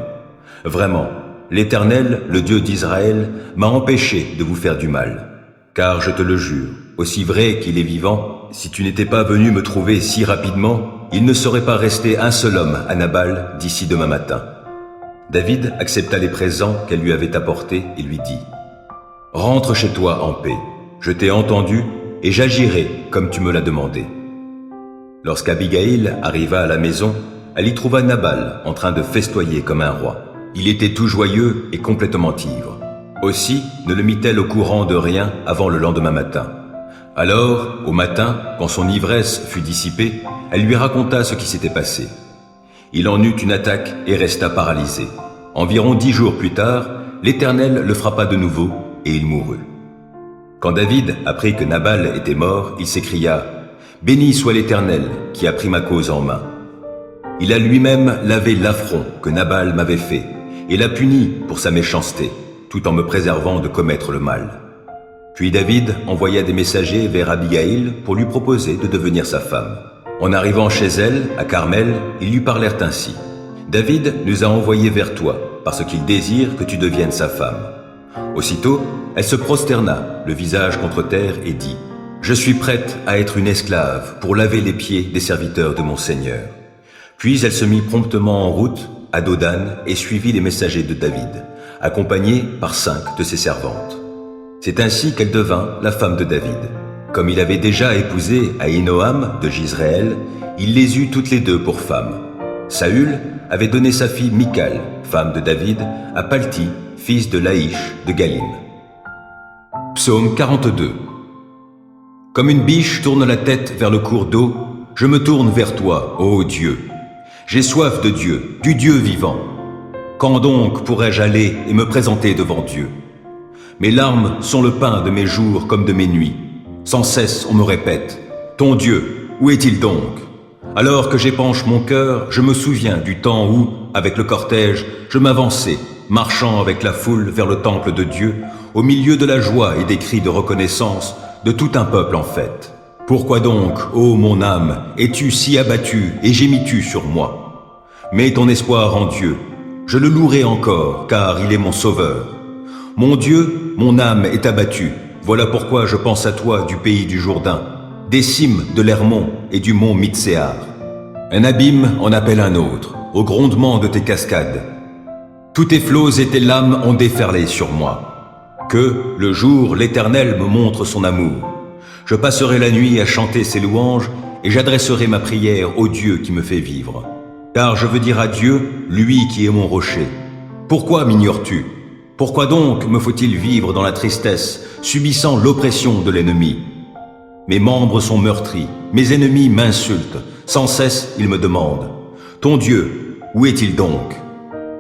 Vraiment, l'Éternel, le Dieu d'Israël, m'a empêché de vous faire du mal. Car je te le jure, aussi vrai qu'il est vivant, si tu n'étais pas venu me trouver si rapidement, il ne serait pas resté un seul homme à Nabal d'ici demain matin. » David accepta les présents qu'elle lui avait apportés et lui dit « Rentre chez toi en paix, je t'ai entendu et j'agirai comme tu me l'as demandé. » Lorsqu'Abigaïl arriva à la maison, elle y trouva Nabal en train de festoyer comme un roi. Il était tout joyeux et complètement ivre. Aussi ne le mit-elle au courant de rien avant le lendemain matin. Alors, au matin, quand son ivresse fut dissipée, elle lui raconta ce qui s'était passé. Il en eut une attaque et resta paralysé. Environ 10 jours plus tard, l'Éternel le frappa de nouveau et il mourut. Quand David apprit que Nabal était mort, il s'écria « Béni soit l'Éternel qui a pris ma cause en main. Il a lui-même lavé l'affront que Nabal m'avait fait et l'a puni pour sa méchanceté, tout en me préservant de commettre le mal. » Puis David envoya des messagers vers Abigaïl pour lui proposer de devenir sa femme. En arrivant chez elle, à Carmel, ils lui parlèrent ainsi. « David nous a envoyés vers toi, parce qu'il désire que tu deviennes sa femme. » Aussitôt, elle se prosterna, le visage contre terre, et dit « Je suis prête à être une esclave pour laver les pieds des serviteurs de mon Seigneur. » Puis elle se mit promptement en route, à Dodan, et suivit les messagers de David, accompagnée par 5 de ses servantes. C'est ainsi qu'elle devint la femme de David. Comme il avait déjà épousé Ahinoam de Jizréel, il les eut toutes les deux pour femmes. Saül avait donné sa fille Michal, femme de David, à Palti, fils de Laïch de Galim. Psaume 42. Comme une biche tourne la tête vers le cours d'eau, je me tourne vers toi, ô Dieu. J'ai soif de Dieu, du Dieu vivant. Quand donc pourrais-je aller et me présenter devant Dieu? Mes larmes sont le pain de mes jours comme de mes nuits. Sans cesse on me répète, « Ton Dieu, où est-il donc ?» Alors que j'épanche mon cœur, je me souviens du temps où, avec le cortège, je m'avançais, marchant avec la foule vers le temple de Dieu, au milieu de la joie et des cris de reconnaissance de tout un peuple en fête. Pourquoi donc, ô mon âme, es-tu si abattue et gémis-tu sur moi? Mets ton espoir en Dieu, je le louerai encore, car il est mon sauveur. Mon Dieu, mon âme est abattue. Voilà pourquoi je pense à toi du pays du Jourdain, des cimes de l'Hermon et du mont Mitséar. Un abîme en appelle un autre, au grondement de tes cascades. Tous tes flots et tes lames ont déferlé sur moi. Que, le jour, l'Éternel me montre son amour. Je passerai la nuit à chanter ses louanges et j'adresserai ma prière au Dieu qui me fait vivre. Car je veux dire à Dieu, lui qui est mon rocher. Pourquoi m'ignores-tu? Pourquoi donc me faut-il vivre dans la tristesse, subissant l'oppression de l'ennemi? Mes membres sont meurtris, mes ennemis m'insultent, sans cesse ils me demandent, « Ton Dieu, où est-il donc ?»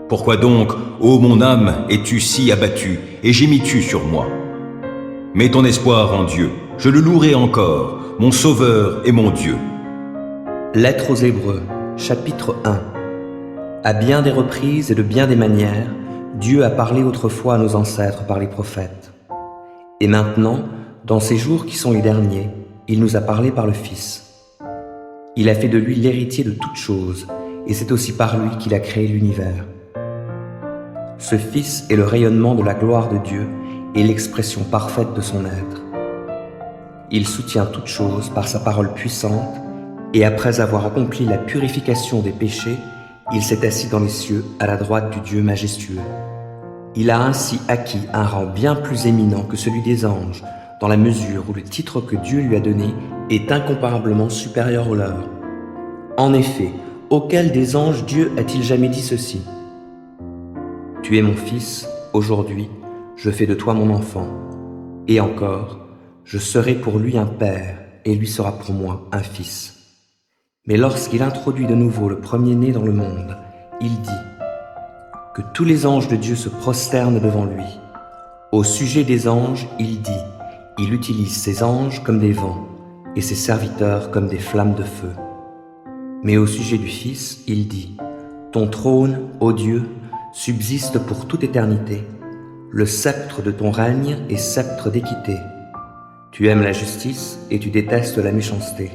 Pourquoi donc, ô mon âme, es-tu si abattue, et gémis-tu sur moi? Mets ton espoir en Dieu, je le louerai encore, mon Sauveur et mon Dieu. Lettre aux Hébreux, chapitre 1. À bien des reprises et de bien des manières, Dieu a parlé autrefois à nos ancêtres par les prophètes. Et maintenant, dans ces jours qui sont les derniers, il nous a parlé par le Fils. Il a fait de lui l'héritier de toutes choses, et c'est aussi par lui qu'il a créé l'univers. Ce Fils est le rayonnement de la gloire de Dieu et l'expression parfaite de son être. Il soutient toutes choses par sa parole puissante, et après avoir accompli la purification des péchés, il s'est assis dans les cieux à la droite du Dieu majestueux. Il a ainsi acquis un rang bien plus éminent que celui des anges, dans la mesure où le titre que Dieu lui a donné est incomparablement supérieur au leur. En effet, auquel des anges Dieu a-t-il jamais dit ceci? Tu es mon fils, aujourd'hui, je fais de toi mon enfant. Et encore, je serai pour lui un père, et lui sera pour moi un fils. Mais lorsqu'il introduit de nouveau le premier-né dans le monde, il dit que tous les anges de Dieu se prosternent devant lui. Au sujet des anges, il dit, il utilise ses anges comme des vents, et ses serviteurs comme des flammes de feu. Mais au sujet du Fils, il dit, ton trône, ô Dieu, subsiste pour toute éternité. Le sceptre de ton règne est sceptre d'équité. Tu aimes la justice et tu détestes la méchanceté.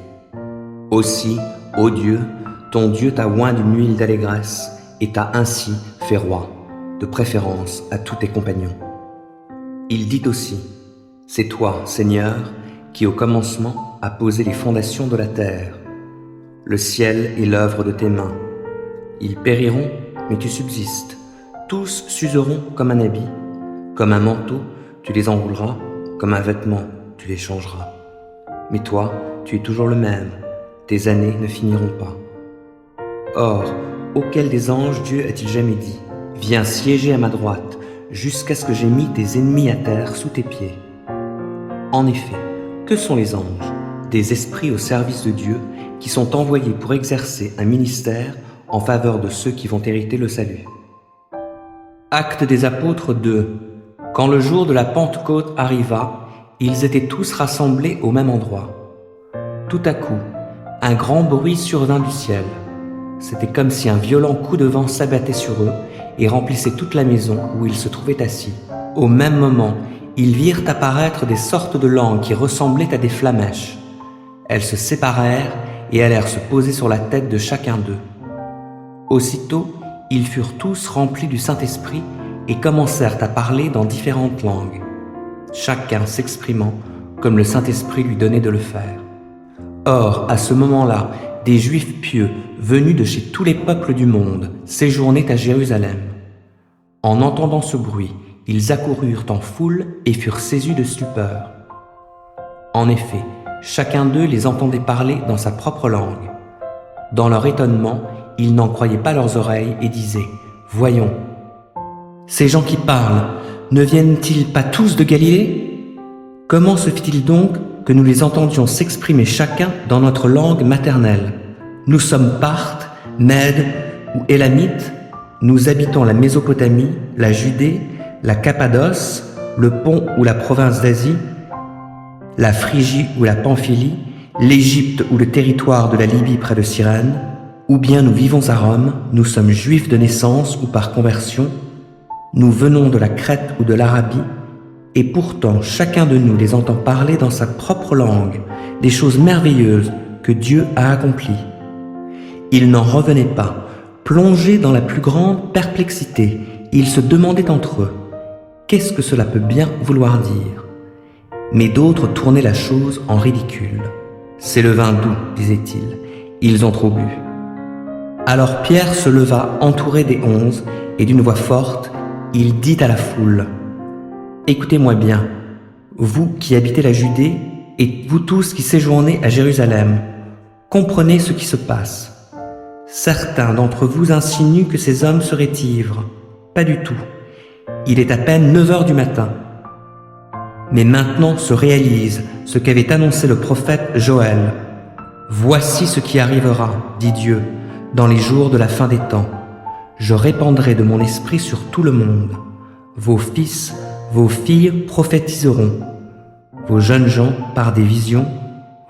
Aussi, ô Dieu, ton Dieu t'a oint d'une huile d'allégresse et t'a ainsi fait roi, de préférence à tous tes compagnons. Il dit aussi, c'est toi, Seigneur, qui au commencement as posé les fondations de la terre. Le ciel est l'œuvre de tes mains. Ils périront, mais tu subsistes. Tous s'useront comme un habit. Comme un manteau, tu les enrouleras, comme un vêtement, tu les changeras. Mais toi, tu es toujours le même, tes années ne finiront pas. Or, auquel des anges Dieu a-t-il jamais dit, viens siéger à ma droite, jusqu'à ce que j'aie mis tes ennemis à terre sous tes pieds? En effet, que sont les anges? Des esprits au service de Dieu, qui sont envoyés pour exercer un ministère en faveur de ceux qui vont hériter le salut. Actes des apôtres 2. Quand le jour de la Pentecôte arriva, ils étaient tous rassemblés au même endroit. Tout à coup, un grand bruit survint du ciel. C'était comme si un violent coup de vent s'abattait sur eux et remplissait toute la maison où ils se trouvaient assis. Au même moment, ils virent apparaître des sortes de langues qui ressemblaient à des flammèches. Elles se séparèrent et allèrent se poser sur la tête de chacun d'eux. Aussitôt, ils furent tous remplis du Saint-Esprit et commencèrent à parler dans différentes langues, chacun s'exprimant comme le Saint-Esprit lui donnait de le faire. Or, à ce moment-là, des Juifs pieux, venus de chez tous les peuples du monde, séjournaient à Jérusalem. En entendant ce bruit, ils accoururent en foule et furent saisis de stupeur. En effet, chacun d'eux les entendait parler dans sa propre langue. Dans leur étonnement, ils n'en croyaient pas leurs oreilles et disaient « Voyons, ces gens qui parlent, ne viennent-ils pas tous de Galilée? Comment se fait-il donc que nous les entendions s'exprimer chacun dans notre langue maternelle? Nous sommes Parthes, Mèdes ou Élamites, nous habitons la Mésopotamie, la Judée, la Cappadoce, le Pont ou la province d'Asie, la Phrygie ou la Pamphylie, l'Égypte ou le territoire de la Libye près de Cyrène, ou bien nous vivons à Rome, nous sommes juifs de naissance ou par conversion, nous venons de la Crète ou de l'Arabie, et pourtant chacun de nous les entend parler dans sa propre langue, des choses merveilleuses que Dieu a accomplies. Ils n'en revenaient pas, plongés dans la plus grande perplexité, ils se demandaient entre eux, qu'est-ce que cela peut bien vouloir dire? Mais d'autres tournaient la chose en ridicule. C'est le vin doux, disaient-ils, ils ont trop bu. Alors Pierre se leva entouré des 11, et d'une voix forte, il dit à la foule, « Écoutez-moi bien, vous qui habitez la Judée, et vous tous qui séjournez à Jérusalem, comprenez ce qui se passe. Certains d'entre vous insinuent que ces hommes seraient ivres. Pas du tout. Il est à peine 9 heures du matin. Mais maintenant se réalise ce qu'avait annoncé le prophète Joël. Voici ce qui arrivera, dit Dieu, dans les jours de la fin des temps. Je répandrai de mon esprit sur tout le monde. Vos fils, vos filles prophétiseront. Vos jeunes gens par des visions,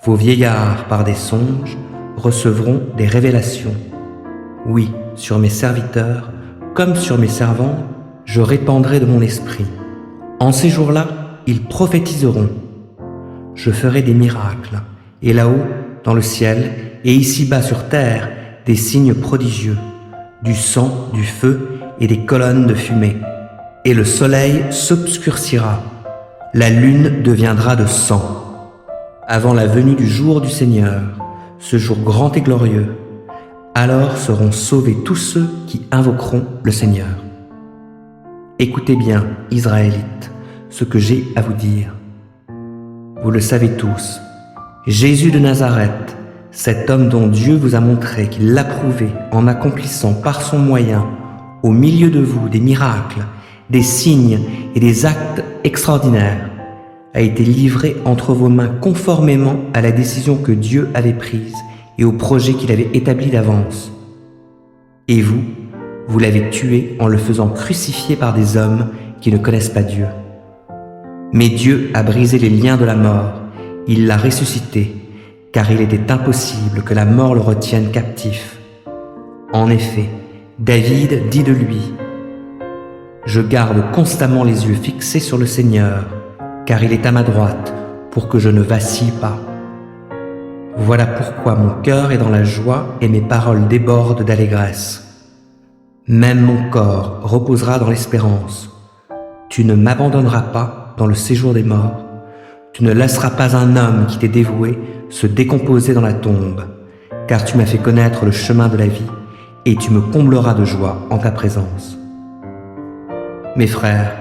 vos vieillards par des songes, recevront des révélations. Oui, sur mes serviteurs, comme sur mes servantes, je répandrai de mon esprit. En ces jours-là, ils prophétiseront. Je ferai des miracles, et là-haut, dans le ciel, et ici-bas sur terre, des signes prodigieux, du sang, du feu et des colonnes de fumée. Et le soleil s'obscurcira, la lune deviendra de sang. Avant la venue du jour du Seigneur, ce jour grand et glorieux, alors seront sauvés tous ceux qui invoqueront le Seigneur. Écoutez bien, Israélites, ce que j'ai à vous dire. Vous le savez tous, Jésus de Nazareth, cet homme dont Dieu vous a montré qu'il l'approuvait en accomplissant par son moyen, au milieu de vous, des miracles, des signes et des actes extraordinaires, a été livré entre vos mains conformément à la décision que Dieu avait prise et au projet qu'il avait établi d'avance. Et vous, vous l'avez tué en le faisant crucifier par des hommes qui ne connaissent pas Dieu. Mais Dieu a brisé les liens de la mort, il l'a ressuscité, car il était impossible que la mort le retienne captif. En effet, David dit de lui, « Je garde constamment les yeux fixés sur le Seigneur, car il est à ma droite, pour que je ne vacille pas. Voilà pourquoi mon cœur est dans la joie et mes paroles débordent d'allégresse. Même mon corps reposera dans l'espérance. Tu ne m'abandonneras pas dans le séjour des morts. Tu ne laisseras pas un homme qui t'est dévoué se décomposer dans la tombe, car tu m'as fait connaître le chemin de la vie et tu me combleras de joie en ta présence. Mes frères,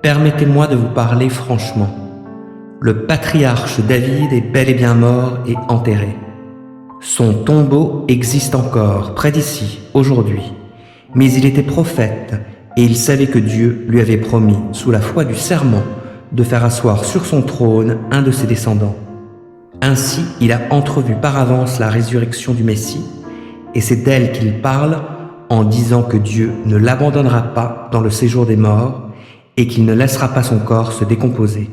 permettez-moi de vous parler franchement. Le patriarche David est bel et bien mort et enterré. Son tombeau existe encore près d'ici, aujourd'hui, mais il était prophète et il savait que Dieu lui avait promis, sous la foi du serment, de faire asseoir sur son trône un de ses descendants. Ainsi, il a entrevu par avance la résurrection du Messie, et c'est d'elle qu'il parle en disant que Dieu ne l'abandonnera pas dans le séjour des morts et qu'il ne laissera pas son corps se décomposer.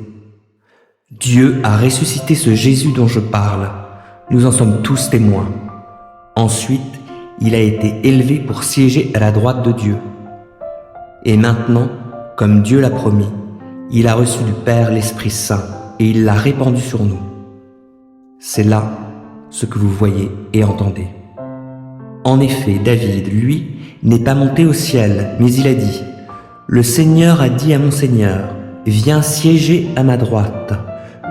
Dieu a ressuscité ce Jésus dont je parle. Nous en sommes tous témoins. Ensuite, il a été élevé pour siéger à la droite de Dieu. Et maintenant, comme Dieu l'a promis, il a reçu du Père l'Esprit Saint et il l'a répandu sur nous. C'est là ce que vous voyez et entendez. En effet, David, lui, n'est pas monté au ciel, mais il a dit « Le Seigneur a dit à mon Seigneur, viens siéger à ma droite,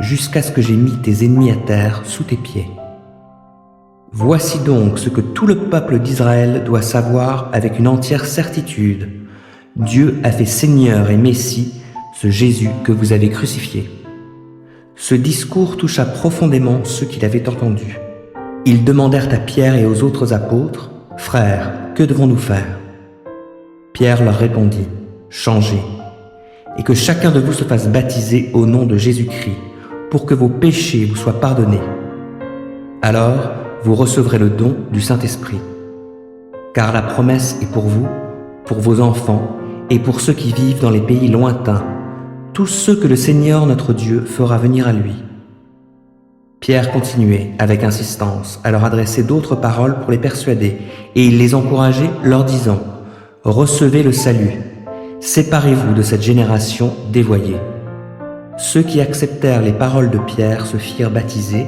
jusqu'à ce que j'ai mis tes ennemis à terre sous tes pieds. » Voici donc ce que tout le peuple d'Israël doit savoir avec une entière certitude. Dieu a fait Seigneur et Messie ce Jésus que vous avez crucifié. Ce discours toucha profondément ceux qui l'avaient entendu. Ils demandèrent à Pierre et aux autres apôtres, « Frères, que devons-nous faire ?» Pierre leur répondit, « Changez, et que chacun de vous se fasse baptiser au nom de Jésus-Christ, pour que vos péchés vous soient pardonnés. Alors, vous recevrez le don du Saint-Esprit. Car la promesse est pour vous, pour vos enfants et pour ceux qui vivent dans les pays lointains, tous ceux que le Seigneur notre Dieu fera venir à lui. » Pierre continuait avec insistance à leur adresser d'autres paroles pour les persuader, et il les encourageait, leur disant « Recevez le salut, séparez-vous de cette génération dévoyée. » Ceux qui acceptèrent les paroles de Pierre se firent baptiser,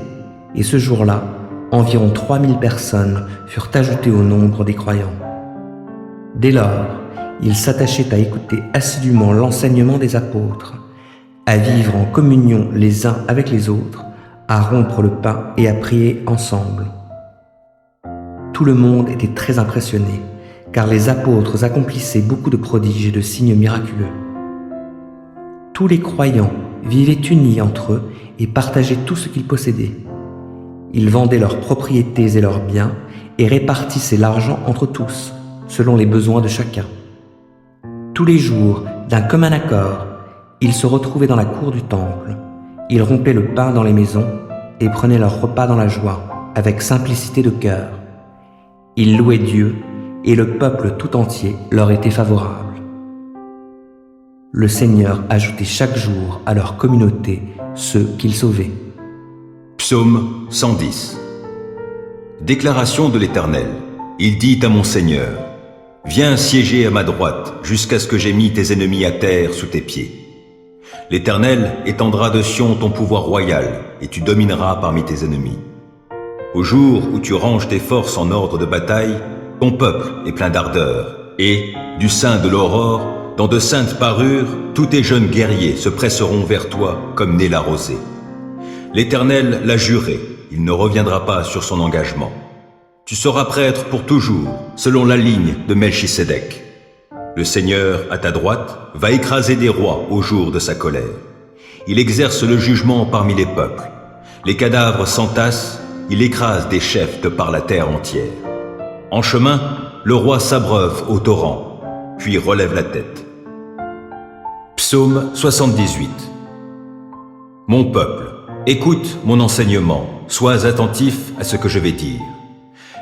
et ce jour-là, environ 3000 personnes furent ajoutées au nombre des croyants. Dès lors, ils s'attachaient à écouter assidûment l'enseignement des apôtres, à vivre en communion les uns avec les autres, à rompre le pain et à prier ensemble. Tout le monde était très impressionné, car les apôtres accomplissaient beaucoup de prodiges et de signes miraculeux. Tous les croyants vivaient unis entre eux et partageaient tout ce qu'ils possédaient. Ils vendaient leurs propriétés et leurs biens et répartissait l'argent entre tous, selon les besoins de chacun. Tous les jours, d'un commun accord, ils se retrouvaient dans la cour du temple. Ils rompaient le pain dans les maisons et prenaient leur repas dans la joie, avec simplicité de cœur. Ils louaient Dieu et le peuple tout entier leur était favorable. Le Seigneur ajoutait chaque jour à leur communauté ceux qu'il sauvait. Psaume 110. Déclaration de l'Éternel. Il dit à mon Seigneur, « Viens siéger à ma droite, jusqu'à ce que j'aie mis tes ennemis à terre sous tes pieds. L'Éternel étendra de Sion ton pouvoir royal, et tu domineras parmi tes ennemis. Au jour où tu ranges tes forces en ordre de bataille, ton peuple est plein d'ardeur, et, du sein de l'aurore, dans de saintes parures, tous tes jeunes guerriers se presseront vers toi comme née la rosée. L'Éternel l'a juré, il ne reviendra pas sur son engagement. Tu seras prêtre pour toujours, selon la ligne de Melchisédek. Le Seigneur, à ta droite, va écraser des rois au jour de sa colère. Il exerce le jugement parmi les peuples. Les cadavres s'entassent, il écrase des chefs de par la terre entière. En chemin, le roi s'abreuve au torrent, puis relève la tête. Psaume 78. Mon peuple, écoute mon enseignement, sois attentif à ce que je vais dire.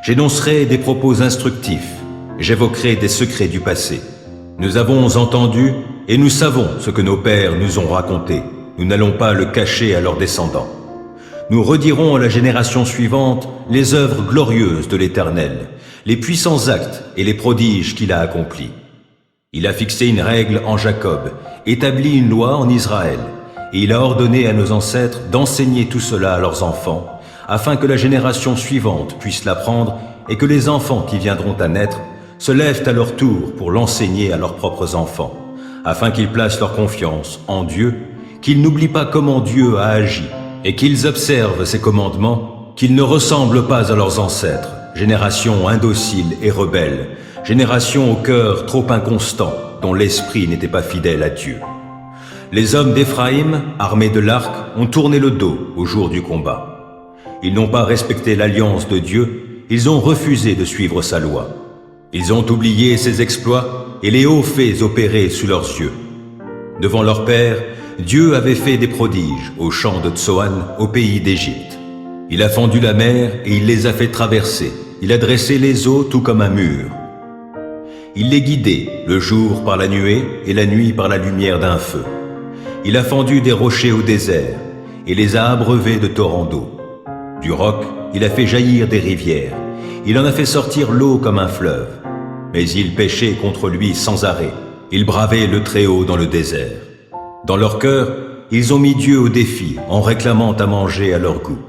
J'énoncerai des propos instructifs, j'évoquerai des secrets du passé. Nous avons entendu et nous savons ce que nos pères nous ont raconté. Nous n'allons pas le cacher à leurs descendants. Nous redirons à la génération suivante les œuvres glorieuses de l'Éternel, les puissants actes et les prodiges qu'il a accomplis. Il a fixé une règle en Jacob, établi une loi en Israël, et il a ordonné à nos ancêtres d'enseigner tout cela à leurs enfants, afin que la génération suivante puisse l'apprendre et que les enfants qui viendront à naître se lèvent à leur tour pour l'enseigner à leurs propres enfants, afin qu'ils placent leur confiance en Dieu, qu'ils n'oublient pas comment Dieu a agi, et qu'ils observent ses commandements, qu'ils ne ressemblent pas à leurs ancêtres, génération indocile et rebelle, génération au cœur trop inconstant, dont l'esprit n'était pas fidèle à Dieu. Les hommes d'Éphraïm, armés de l'arc, ont tourné le dos au jour du combat. Ils n'ont pas respecté l'alliance de Dieu, ils ont refusé de suivre sa loi. Ils ont oublié ses exploits et les hauts faits opérés sous leurs yeux. Devant leur père, Dieu avait fait des prodiges au champ de Tsoan, au pays d'Égypte. Il a fendu la mer et il les a fait traverser. Il a dressé les eaux tout comme un mur. Il les guidait, le jour par la nuée et la nuit par la lumière d'un feu. Il a fendu des rochers au désert et les a abreuvés de torrents d'eau. Du roc, il a fait jaillir des rivières. Il en a fait sortir l'eau comme un fleuve. Mais ils péchaient contre lui sans arrêt. Ils bravaient le Très-Haut dans le désert. Dans leur cœur, ils ont mis Dieu au défi en réclamant à manger à leur goût.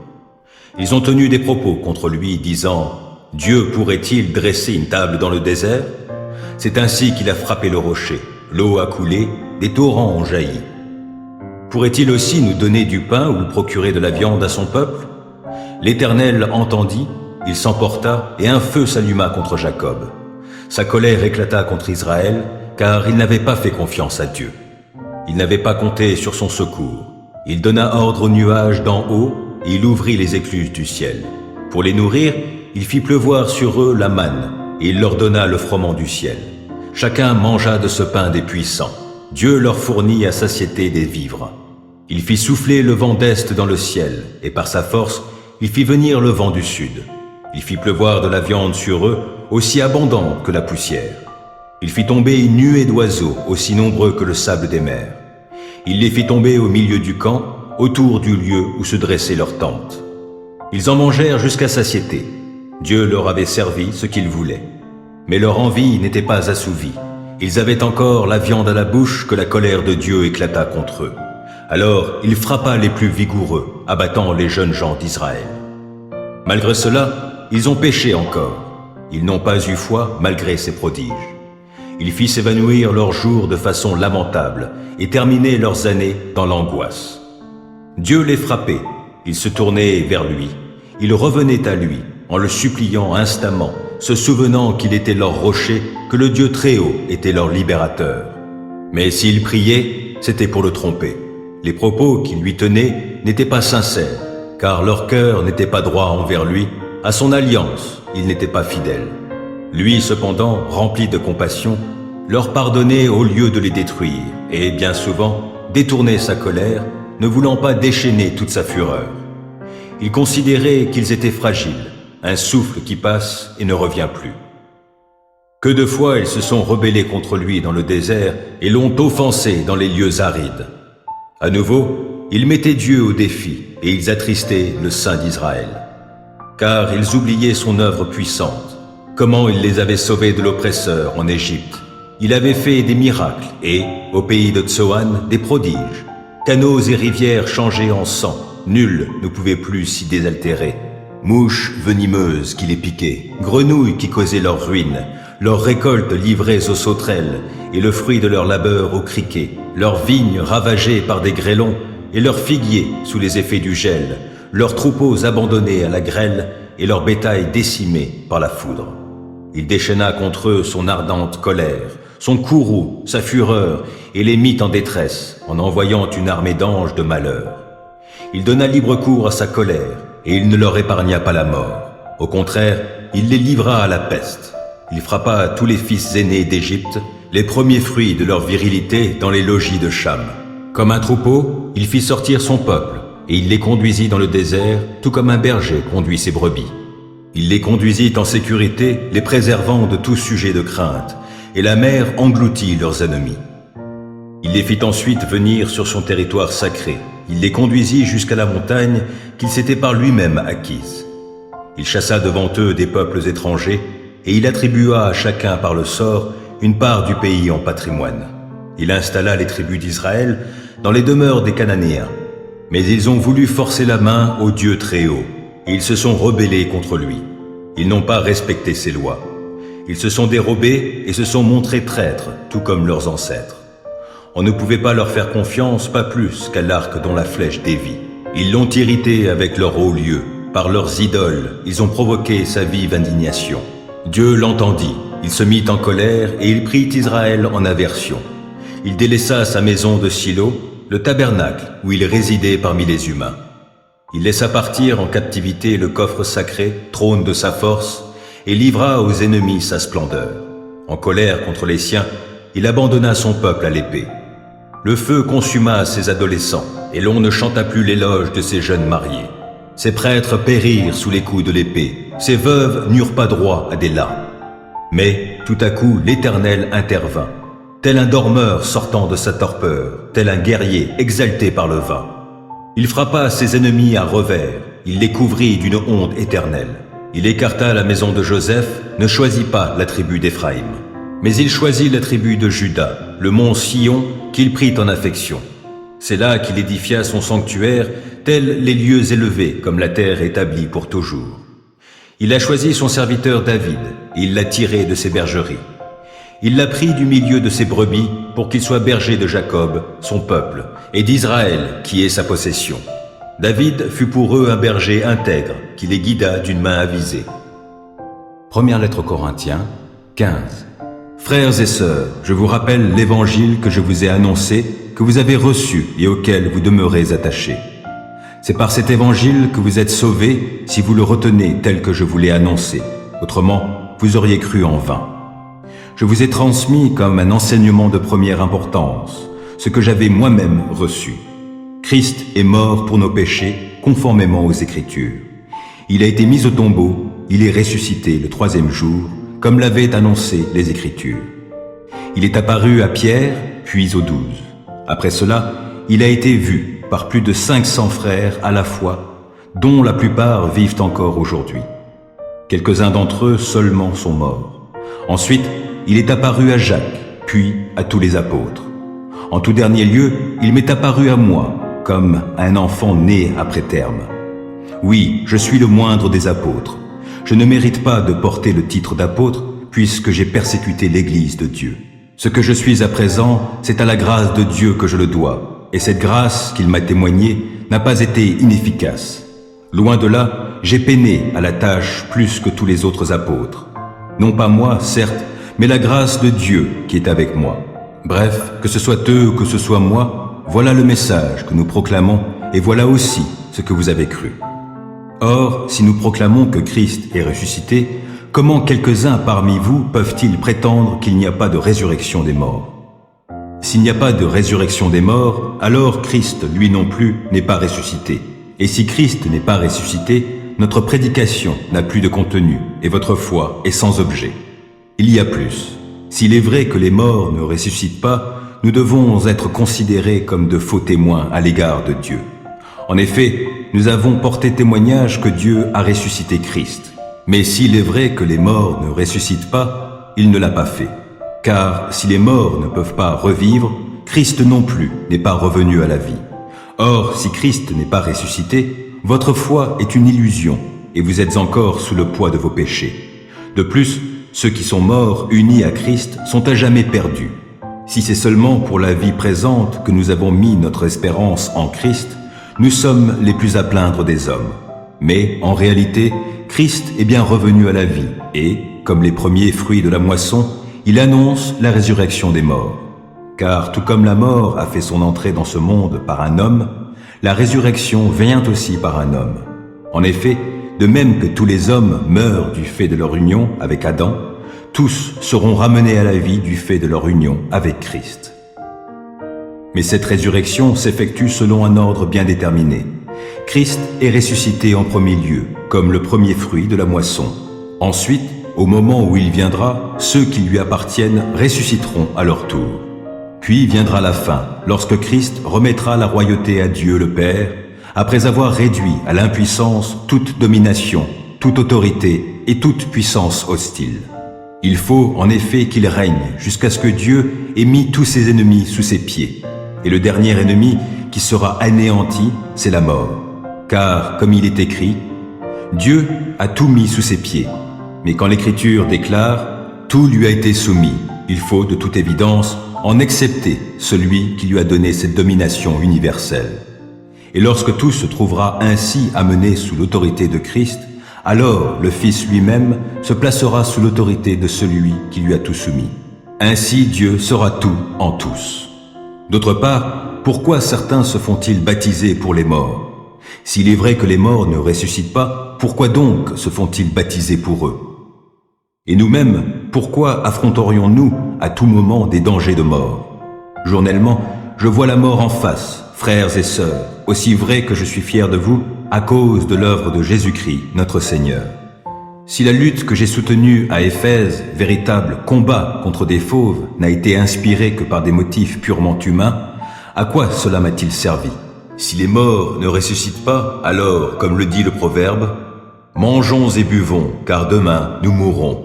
Ils ont tenu des propos contre lui disant « Dieu pourrait-il dresser une table dans le désert ?» C'est ainsi qu'il a frappé le rocher. L'eau a coulé, des torrents ont jailli. Pourrait-il aussi nous donner du pain ou procurer de la viande à son peuple? L'Éternel entendit, il s'emporta et un feu s'alluma contre Jacob. Sa colère éclata contre Israël, car il n'avait pas fait confiance à Dieu. Il n'avait pas compté sur son secours. Il donna ordre aux nuages d'en haut, et il ouvrit les écluses du ciel. Pour les nourrir, il fit pleuvoir sur eux la manne, et il leur donna le froment du ciel. Chacun mangea de ce pain des puissants. Dieu leur fournit à satiété des vivres. Il fit souffler le vent d'est dans le ciel, et par sa force, il fit venir le vent du sud. Il fit pleuvoir de la viande sur eux, aussi abondante que la poussière. Il fit tomber une nuée d'oiseaux, aussi nombreux que le sable des mers. Il les fit tomber au milieu du camp, autour du lieu où se dressaient leurs tentes. Ils en mangèrent jusqu'à satiété. Dieu leur avait servi ce qu'ils voulaient. Mais leur envie n'était pas assouvie. Ils avaient encore la viande à la bouche que la colère de Dieu éclata contre eux. Alors il frappa les plus vigoureux, abattant les jeunes gens d'Israël. Malgré cela, ils ont péché encore. Ils n'ont pas eu foi malgré ses prodiges. Il fit s'évanouir leurs jours de façon lamentable et terminer leurs années dans l'angoisse. Dieu les frappait, ils se tournaient vers lui, ils revenaient à lui en le suppliant instamment, se souvenant qu'il était leur rocher, que le Dieu Très-Haut était leur libérateur. Mais s'ils priaient, c'était pour le tromper. Les propos qu'ils lui tenaient n'étaient pas sincères, car leur cœur n'était pas droit envers lui, à son alliance, il n'était pas fidèle. Lui, cependant, rempli de compassion, leur pardonnait au lieu de les détruire, et bien souvent détournait sa colère, ne voulant pas déchaîner toute sa fureur. Il considérait qu'ils étaient fragiles, un souffle qui passe et ne revient plus. Que de fois ils se sont rebellés contre lui dans le désert et l'ont offensé dans les lieux arides. À nouveau, ils mettaient Dieu au défi et ils attristaient le Saint d'Israël. Car ils oubliaient son œuvre puissante, comment il les avait sauvés de l'oppresseur en Égypte. Il avait fait des miracles et, au pays de Tsoan, des prodiges. Canaux et rivières changés en sang, nul ne pouvait plus s'y désaltérer. Mouches venimeuses qui les piquaient, grenouilles qui causaient leur ruine, leurs récoltes livrées aux sauterelles et le fruit de leur labeur aux criquets, leurs vignes ravagées par des grêlons et leurs figuiers sous les effets du gel, leurs troupeaux abandonnés à la grêle et leur bétail décimé par la foudre. Il déchaîna contre eux son ardente colère, son courroux, sa fureur, et les mit en détresse en envoyant une armée d'anges de malheur. Il donna libre cours à sa colère, et il ne leur épargna pas la mort. Au contraire, il les livra à la peste. Il frappa tous les fils aînés d'Égypte, les premiers fruits de leur virilité dans les logis de Cham. Comme un troupeau, il fit sortir son peuple, et il les conduisit dans le désert, tout comme un berger conduit ses brebis. Il les conduisit en sécurité, les préservant de tout sujet de crainte, et la mer engloutit leurs ennemis. Il les fit ensuite venir sur son territoire sacré. Il les conduisit jusqu'à la montagne qu'il s'était par lui-même acquise. Il chassa devant eux des peuples étrangers, et il attribua à chacun par le sort une part du pays en patrimoine. Il installa les tribus d'Israël dans les demeures des Cananéens. Mais ils ont voulu forcer la main au Dieu très haut, et ils se sont rebellés contre lui. Ils n'ont pas respecté ses lois. Ils se sont dérobés et se sont montrés traîtres, tout comme leurs ancêtres. On ne pouvait pas leur faire confiance, pas plus qu'à l'arc dont la flèche dévie. Ils l'ont irrité avec leur haut lieu. Par leurs idoles, ils ont provoqué sa vive indignation. Dieu l'entendit, il se mit en colère et il prit Israël en aversion. Il délaissa sa maison de Silo, le tabernacle où il résidait parmi les humains. Il laissa partir en captivité le coffre sacré, trône de sa force, et livra aux ennemis sa splendeur. En colère contre les siens, il abandonna son peuple à l'épée. Le feu consuma ses adolescents, et l'on ne chanta plus l'éloge de ses jeunes mariés. Ses prêtres périrent sous les coups de l'épée, ses veuves n'eurent pas droit à des larmes. Mais, tout à coup, l'Éternel intervint, tel un dormeur sortant de sa torpeur, tel un guerrier exalté par le vin. Il frappa ses ennemis à revers, il les couvrit d'une honte éternelle. Il écarta la maison de Joseph, ne choisit pas la tribu d'Éphraïm. Mais il choisit la tribu de Juda, le mont Sion, qu'il prit en affection. C'est là qu'il édifia son sanctuaire, tels les lieux élevés, comme la terre établie pour toujours. Il a choisi son serviteur David, et il l'a tiré de ses bergeries. Il l'a pris du milieu de ses brebis, pour qu'il soit berger de Jacob, son peuple, et d'Israël, qui est sa possession. David fut pour eux un berger intègre, qui les guida d'une main avisée. Première lettre aux Corinthiens, 15. Frères et sœurs, je vous rappelle l'évangile que je vous ai annoncé, que vous avez reçu et auquel vous demeurez attachés. C'est par cet évangile que vous êtes sauvés si vous le retenez tel que je vous l'ai annoncé. Autrement, vous auriez cru en vain. Je vous ai transmis comme un enseignement de première importance, ce que j'avais moi-même reçu. Christ est mort pour nos péchés, conformément aux Écritures. Il a été mis au tombeau, il est ressuscité le 3e jour, comme l'avaient annoncé les Écritures. Il est apparu à Pierre, puis aux 12. Après cela, il a été vu par plus de 500 frères à la fois, dont la plupart vivent encore aujourd'hui. Quelques-uns d'entre eux seulement sont morts. Ensuite, il est apparu à Jacques, puis à tous les apôtres. En tout dernier lieu, il m'est apparu à moi, comme un enfant né après terme. Oui, je suis le moindre des apôtres. Je ne mérite pas de porter le titre d'apôtre, puisque j'ai persécuté l'Église de Dieu. Ce que je suis à présent, c'est à la grâce de Dieu que je le dois, et cette grâce qu'il m'a témoignée n'a pas été inefficace. Loin de là, j'ai peiné à la tâche plus que tous les autres apôtres. Non pas moi, certes, mais la grâce de Dieu qui est avec moi. Bref, que ce soit eux ou que ce soit moi, voilà le message que nous proclamons et voilà aussi ce que vous avez cru. Or, si nous proclamons que Christ est ressuscité, comment quelques-uns parmi vous peuvent-ils prétendre qu'il n'y a pas de résurrection des morts? S'il n'y a pas de résurrection des morts, alors Christ, lui non plus, n'est pas ressuscité. Et si Christ n'est pas ressuscité, notre prédication n'a plus de contenu et votre foi est sans objet. Il y a plus. S'il est vrai que les morts ne ressuscitent pas, nous devons être considérés comme de faux témoins à l'égard de Dieu. En effet, nous avons porté témoignage que Dieu a ressuscité Christ. Mais s'il est vrai que les morts ne ressuscitent pas, il ne l'a pas fait. Car si les morts ne peuvent pas revivre, Christ non plus n'est pas revenu à la vie. Or, si Christ n'est pas ressuscité, votre foi est une illusion et vous êtes encore sous le poids de vos péchés. De plus, ceux qui sont morts unis à Christ sont à jamais perdus. Si c'est seulement pour la vie présente que nous avons mis notre espérance en Christ, nous sommes les plus à plaindre des hommes. Mais, en réalité, Christ est bien revenu à la vie et, comme les premiers fruits de la moisson, il annonce la résurrection des morts. Car tout comme la mort a fait son entrée dans ce monde par un homme, la résurrection vient aussi par un homme. En effet, de même que tous les hommes meurent du fait de leur union avec Adam, tous seront ramenés à la vie du fait de leur union avec Christ. Mais cette résurrection s'effectue selon un ordre bien déterminé. Christ est ressuscité en premier lieu, comme le premier fruit de la moisson. Ensuite, au moment où il viendra, ceux qui lui appartiennent ressusciteront à leur tour. Puis viendra la fin, lorsque Christ remettra la royauté à Dieu le Père, après avoir réduit à l'impuissance toute domination, toute autorité et toute puissance hostile. Il faut en effet qu'il règne jusqu'à ce que Dieu ait mis tous ses ennemis sous ses pieds. Et le dernier ennemi qui sera anéanti, c'est la mort. Car, comme il est écrit, Dieu a tout mis sous ses pieds. Mais quand l'Écriture déclare « Tout lui a été soumis », il faut, de toute évidence, en accepter celui qui lui a donné cette domination universelle. Et lorsque tout se trouvera ainsi amené sous l'autorité de Christ, alors le Fils lui-même se placera sous l'autorité de celui qui lui a tout soumis. Ainsi Dieu sera tout en tous. D'autre part, pourquoi certains se font-ils baptiser pour les morts? S'il est vrai que les morts ne ressuscitent pas, pourquoi donc se font-ils baptiser pour eux? Et nous-mêmes, pourquoi affronterions-nous à tout moment des dangers de mort? Journellement, je vois la mort en face, frères et sœurs, aussi vrai que je suis fier de vous, à cause de l'œuvre de Jésus-Christ, notre Seigneur. Si la lutte que j'ai soutenue à Éphèse, véritable combat contre des fauves, n'a été inspirée que par des motifs purement humains, à quoi cela m'a-t-il servi? Si les morts ne ressuscitent pas, alors, comme le dit le proverbe, « Mangeons et buvons, car demain nous mourrons ».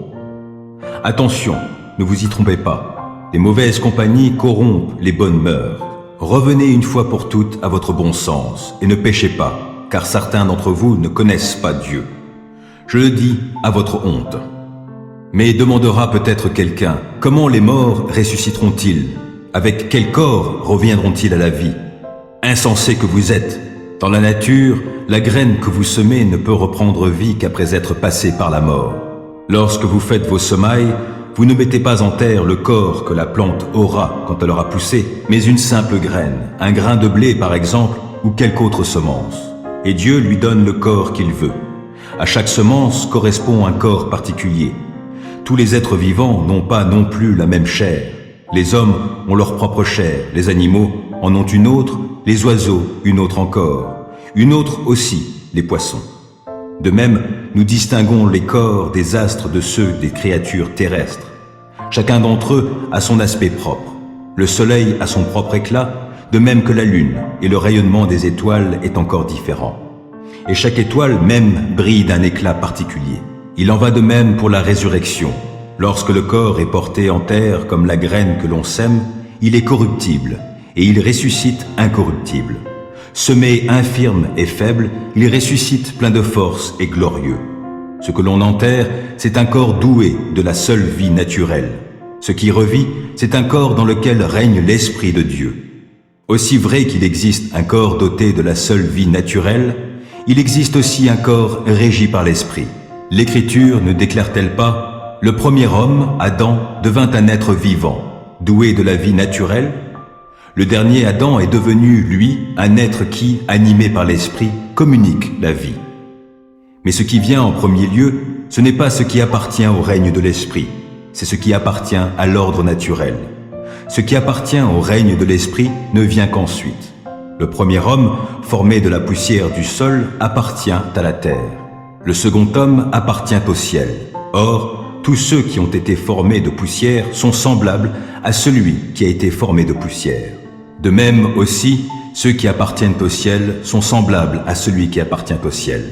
Attention, ne vous y trompez pas. Les mauvaises compagnies corrompent les bonnes mœurs. Revenez une fois pour toutes à votre bon sens et ne péchez pas, car certains d'entre vous ne connaissent pas Dieu. Je le dis à votre honte. Mais demandera peut-être quelqu'un, comment les morts ressusciteront-ils? Avec quel corps reviendront-ils à la vie? Insensés que vous êtes! Dans la nature, la graine que vous semez ne peut reprendre vie qu'après être passée par la mort. Lorsque vous faites vos semailles, vous ne mettez pas en terre le corps que la plante aura quand elle aura poussé, mais une simple graine, un grain de blé par exemple, ou quelque autre semence. Et Dieu lui donne le corps qu'il veut. À chaque semence correspond un corps particulier. Tous les êtres vivants n'ont pas non plus la même chair. Les hommes ont leur propre chair, les animaux en ont une autre, les oiseaux une autre encore, une autre aussi, les poissons. De même, nous distinguons les corps des astres de ceux des créatures terrestres. Chacun d'entre eux a son aspect propre. Le soleil a son propre éclat, de même que la lune, et le rayonnement des étoiles est encore différent. Et chaque étoile même brille d'un éclat particulier. Il en va de même pour la résurrection. Lorsque le corps est porté en terre comme la graine que l'on sème, il est corruptible, et il ressuscite incorruptible. Semé infirme et faible, il ressuscite plein de force et glorieux. Ce que l'on enterre, c'est un corps doué de la seule vie naturelle. Ce qui revit, c'est un corps dans lequel règne l'Esprit de Dieu. Aussi vrai qu'il existe un corps doté de la seule vie naturelle, il existe aussi un corps régi par l'Esprit. L'Écriture ne déclare-t-elle pas « Le premier homme, Adam, devint un être vivant, doué de la vie naturelle » Le dernier Adam est devenu, lui, un être qui, animé par l'Esprit, communique la vie. Mais ce qui vient en premier lieu, ce n'est pas ce qui appartient au règne de l'esprit, c'est ce qui appartient à l'ordre naturel. Ce qui appartient au règne de l'esprit ne vient qu'ensuite. Le premier homme, formé de la poussière du sol, appartient à la terre. Le second homme appartient au ciel. Or, tous ceux qui ont été formés de poussière sont semblables à celui qui a été formé de poussière. De même aussi, ceux qui appartiennent au ciel sont semblables à celui qui appartient au ciel.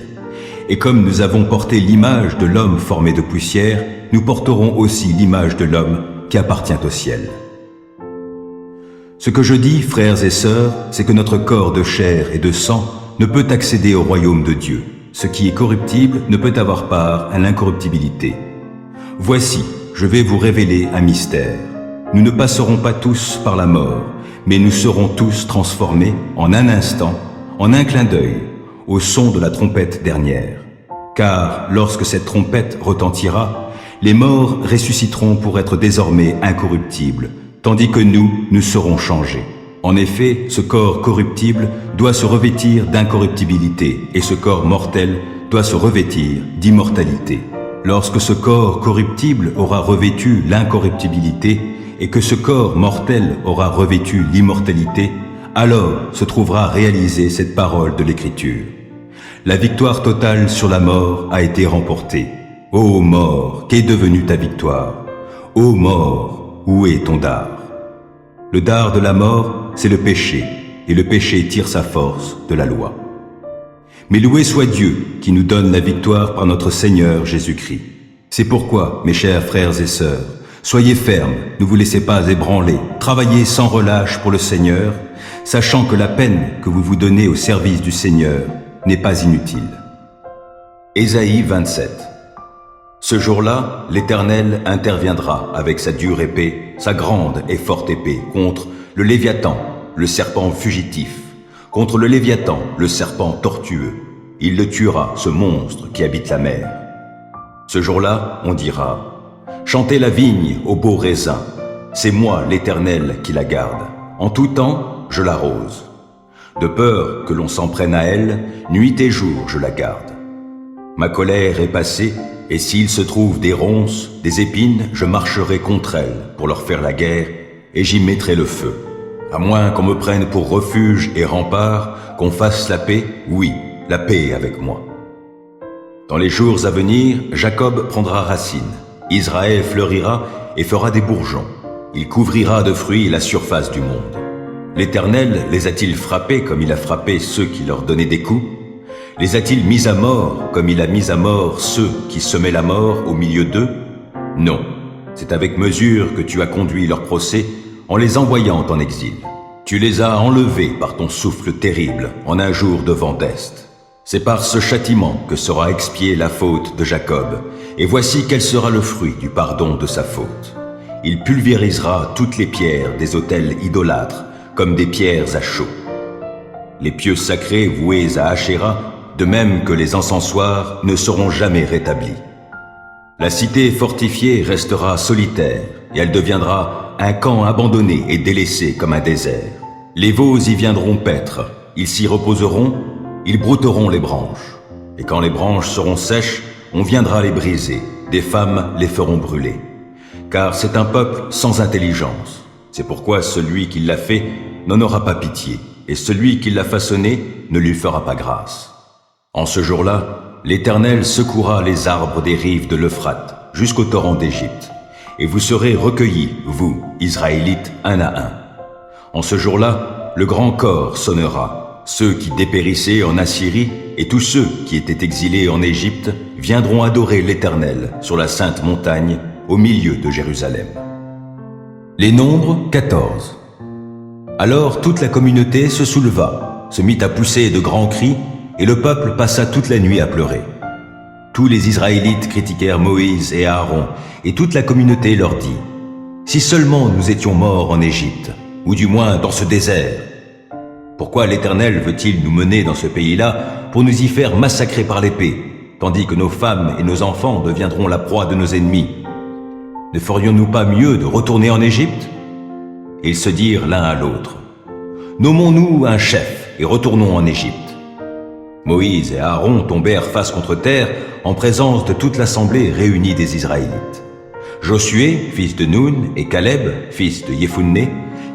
Et comme nous avons porté l'image de l'homme formé de poussière, nous porterons aussi l'image de l'homme qui appartient au ciel. Ce que je dis, frères et sœurs, c'est que notre corps de chair et de sang ne peut accéder au royaume de Dieu. Ce qui est corruptible ne peut avoir part à l'incorruptibilité. Voici, je vais vous révéler un mystère. Nous ne passerons pas tous par la mort, mais nous serons tous transformés en un instant, en un clin d'œil, au son de la trompette dernière. Car lorsque cette trompette retentira, les morts ressusciteront pour être désormais incorruptibles, tandis que nous serons changés. En effet, ce corps corruptible doit se revêtir d'incorruptibilité et ce corps mortel doit se revêtir d'immortalité. Lorsque ce corps corruptible aura revêtu l'incorruptibilité et que ce corps mortel aura revêtu l'immortalité, alors se trouvera réalisée cette parole de l'Écriture. La victoire totale sur la mort a été remportée. Ô mort, qu'est devenue ta victoire? Ô mort, où est ton dard? Le dard de la mort, c'est le péché, et le péché tire sa force de la loi. Mais loué soit Dieu qui nous donne la victoire par notre Seigneur Jésus-Christ. C'est pourquoi, mes chers frères et sœurs, soyez fermes, ne vous laissez pas ébranler, travaillez sans relâche pour le Seigneur, sachant que la peine que vous vous donnez au service du Seigneur n'est pas inutile. Ésaïe 27. Ce jour-là, l'Éternel interviendra avec sa dure épée, sa grande et forte épée, contre le Léviathan, le serpent fugitif, contre le Léviathan, le serpent tortueux. Il le tuera, ce monstre qui habite la mer. Ce jour-là, on dira, « Chantez la vigne au beau raisin, c'est moi l'Éternel qui la garde. En tout temps, je l'arrose. De peur que l'on s'en prenne à elle, nuit et jour je la garde. Ma colère est passée, et s'il se trouve des ronces, des épines, je marcherai contre elles pour leur faire la guerre, et j'y mettrai le feu. À moins qu'on me prenne pour refuge et rempart, qu'on fasse la paix, oui, la paix avec moi. Dans les jours à venir, Jacob prendra racine, Israël fleurira et fera des bourgeons. Il couvrira de fruits la surface du monde. L'Éternel les a-t-il frappés comme il a frappé ceux qui leur donnaient des coups? Les a-t-il mis à mort comme il a mis à mort ceux qui semaient la mort au milieu d'eux? Non, c'est avec mesure que tu as conduit leur procès en les envoyant en exil. Tu les as enlevés par ton souffle terrible en un jour de vent d'Est. C'est par ce châtiment que sera expiée la faute de Jacob, et voici quel sera le fruit du pardon de sa faute. Il pulvérisera toutes les pierres des autels idolâtres comme des pierres à chaud. Les pieux sacrés voués à Ashéra, de même que les encensoirs, ne seront jamais rétablis. La cité fortifiée restera solitaire, et elle deviendra un camp abandonné et délaissé comme un désert. Les veaux y viendront paître, ils s'y reposeront, ils brouteront les branches. Et quand les branches seront sèches, on viendra les briser, des femmes les feront brûler. Car c'est un peuple sans intelligence. C'est pourquoi celui qui l'a fait n'en aura pas pitié, et celui qui l'a façonné ne lui fera pas grâce. En ce jour-là, l'Éternel secouera les arbres des rives de l'Euphrate jusqu'au torrent d'Égypte, et vous serez recueillis, vous, Israélites, un à un. En ce jour-là, le grand corps sonnera. Ceux qui dépérissaient en Assyrie et tous ceux qui étaient exilés en Égypte viendront adorer l'Éternel sur la sainte montagne au milieu de Jérusalem. Les nombres 14. Alors toute la communauté se souleva, se mit à pousser de grands cris, et le peuple passa toute la nuit à pleurer. Tous les Israélites critiquèrent Moïse et Aaron, et toute la communauté leur dit, « Si seulement nous étions morts en Égypte, ou du moins dans ce désert. Pourquoi l'Éternel veut-il nous mener dans ce pays-là pour nous y faire massacrer par l'épée, tandis que nos femmes et nos enfants deviendront la proie de nos ennemis? Ne ferions-nous pas mieux de retourner en Égypte ?» Et ils se dirent l'un à l'autre, « Nommons-nous un chef et retournons en Égypte. » Moïse et Aaron tombèrent face contre terre en présence de toute l'assemblée réunie des Israélites. Josué, fils de Nun, et Caleb, fils de Jephunné,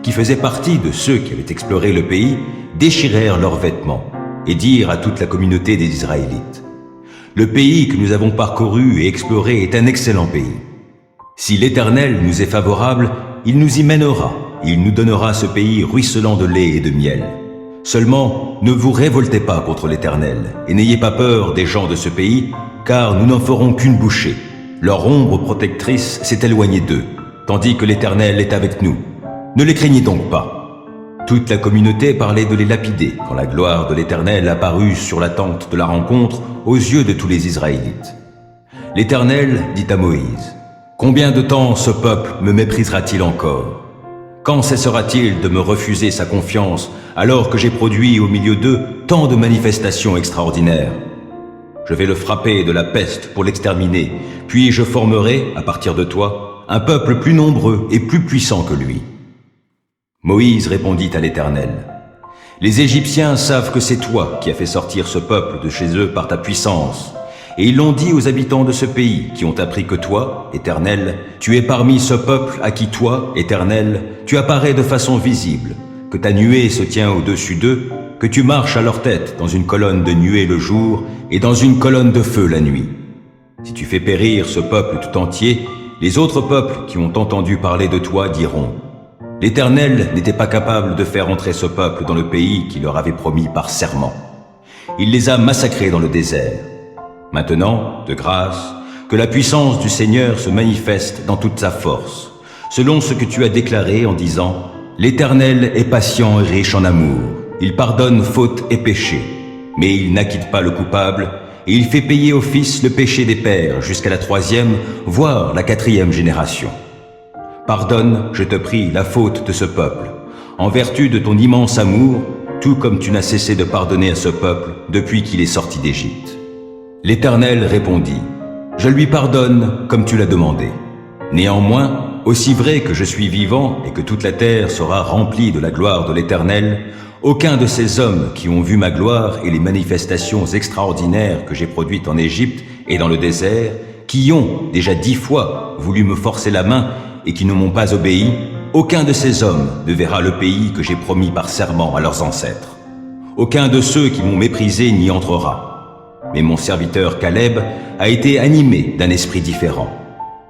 qui faisaient partie de ceux qui avaient exploré le pays, déchirèrent leurs vêtements et dirent à toute la communauté des Israélites: « Le pays que nous avons parcouru et exploré est un excellent pays. Si l'Éternel nous est favorable, il nous y mènera, et il nous donnera ce pays ruisselant de lait et de miel. Seulement, ne vous révoltez pas contre l'Éternel, et n'ayez pas peur des gens de ce pays, car nous n'en ferons qu'une bouchée. Leur ombre protectrice s'est éloignée d'eux, tandis que l'Éternel est avec nous. Ne les craignez donc pas. » Toute la communauté parlait de les lapider quand la gloire de l'Éternel apparut sur la tente de la rencontre aux yeux de tous les Israélites. L'Éternel dit à Moïse: « Combien de temps ce peuple me méprisera-t-il encore ? Quand cessera-t-il de me refuser sa confiance alors que j'ai produit au milieu d'eux tant de manifestations extraordinaires ? Je vais le frapper de la peste pour l'exterminer, puis je formerai, à partir de toi, un peuple plus nombreux et plus puissant que lui. » Moïse répondit à l'Éternel: « Les Égyptiens savent que c'est toi qui as fait sortir ce peuple de chez eux par ta puissance. Et ils l'ont dit aux habitants de ce pays, qui ont appris que toi, Éternel, tu es parmi ce peuple à qui toi, Éternel, tu apparais de façon visible, que ta nuée se tient au-dessus d'eux, que tu marches à leur tête dans une colonne de nuée le jour et dans une colonne de feu la nuit. Si tu fais périr ce peuple tout entier, les autres peuples qui ont entendu parler de toi diront: l'Éternel n'était pas capable de faire entrer ce peuple dans le pays qu'il leur avait promis par serment. Il les a massacrés dans le désert. Maintenant, de grâce, que la puissance du Seigneur se manifeste dans toute sa force, selon ce que tu as déclaré en disant: l'Éternel est patient et riche en amour, il pardonne faute et péché, mais il n'acquitte pas le coupable, et il fait payer au fils le péché des pères jusqu'à la 3e, voire la 4e génération. Pardonne, je te prie, la faute de ce peuple, en vertu de ton immense amour, tout comme tu n'as cessé de pardonner à ce peuple depuis qu'il est sorti d'Égypte. » L'Éternel répondit: « Je lui pardonne comme tu l'as demandé. Néanmoins, aussi vrai que je suis vivant et que toute la terre sera remplie de la gloire de l'Éternel, aucun de ces hommes qui ont vu ma gloire et les manifestations extraordinaires que j'ai produites en Égypte et dans le désert, qui ont déjà 10 fois voulu me forcer la main et qui ne m'ont pas obéi, aucun de ces hommes ne verra le pays que j'ai promis par serment à leurs ancêtres. Aucun de ceux qui m'ont méprisé n'y entrera. Mais mon serviteur Caleb a été animé d'un esprit différent.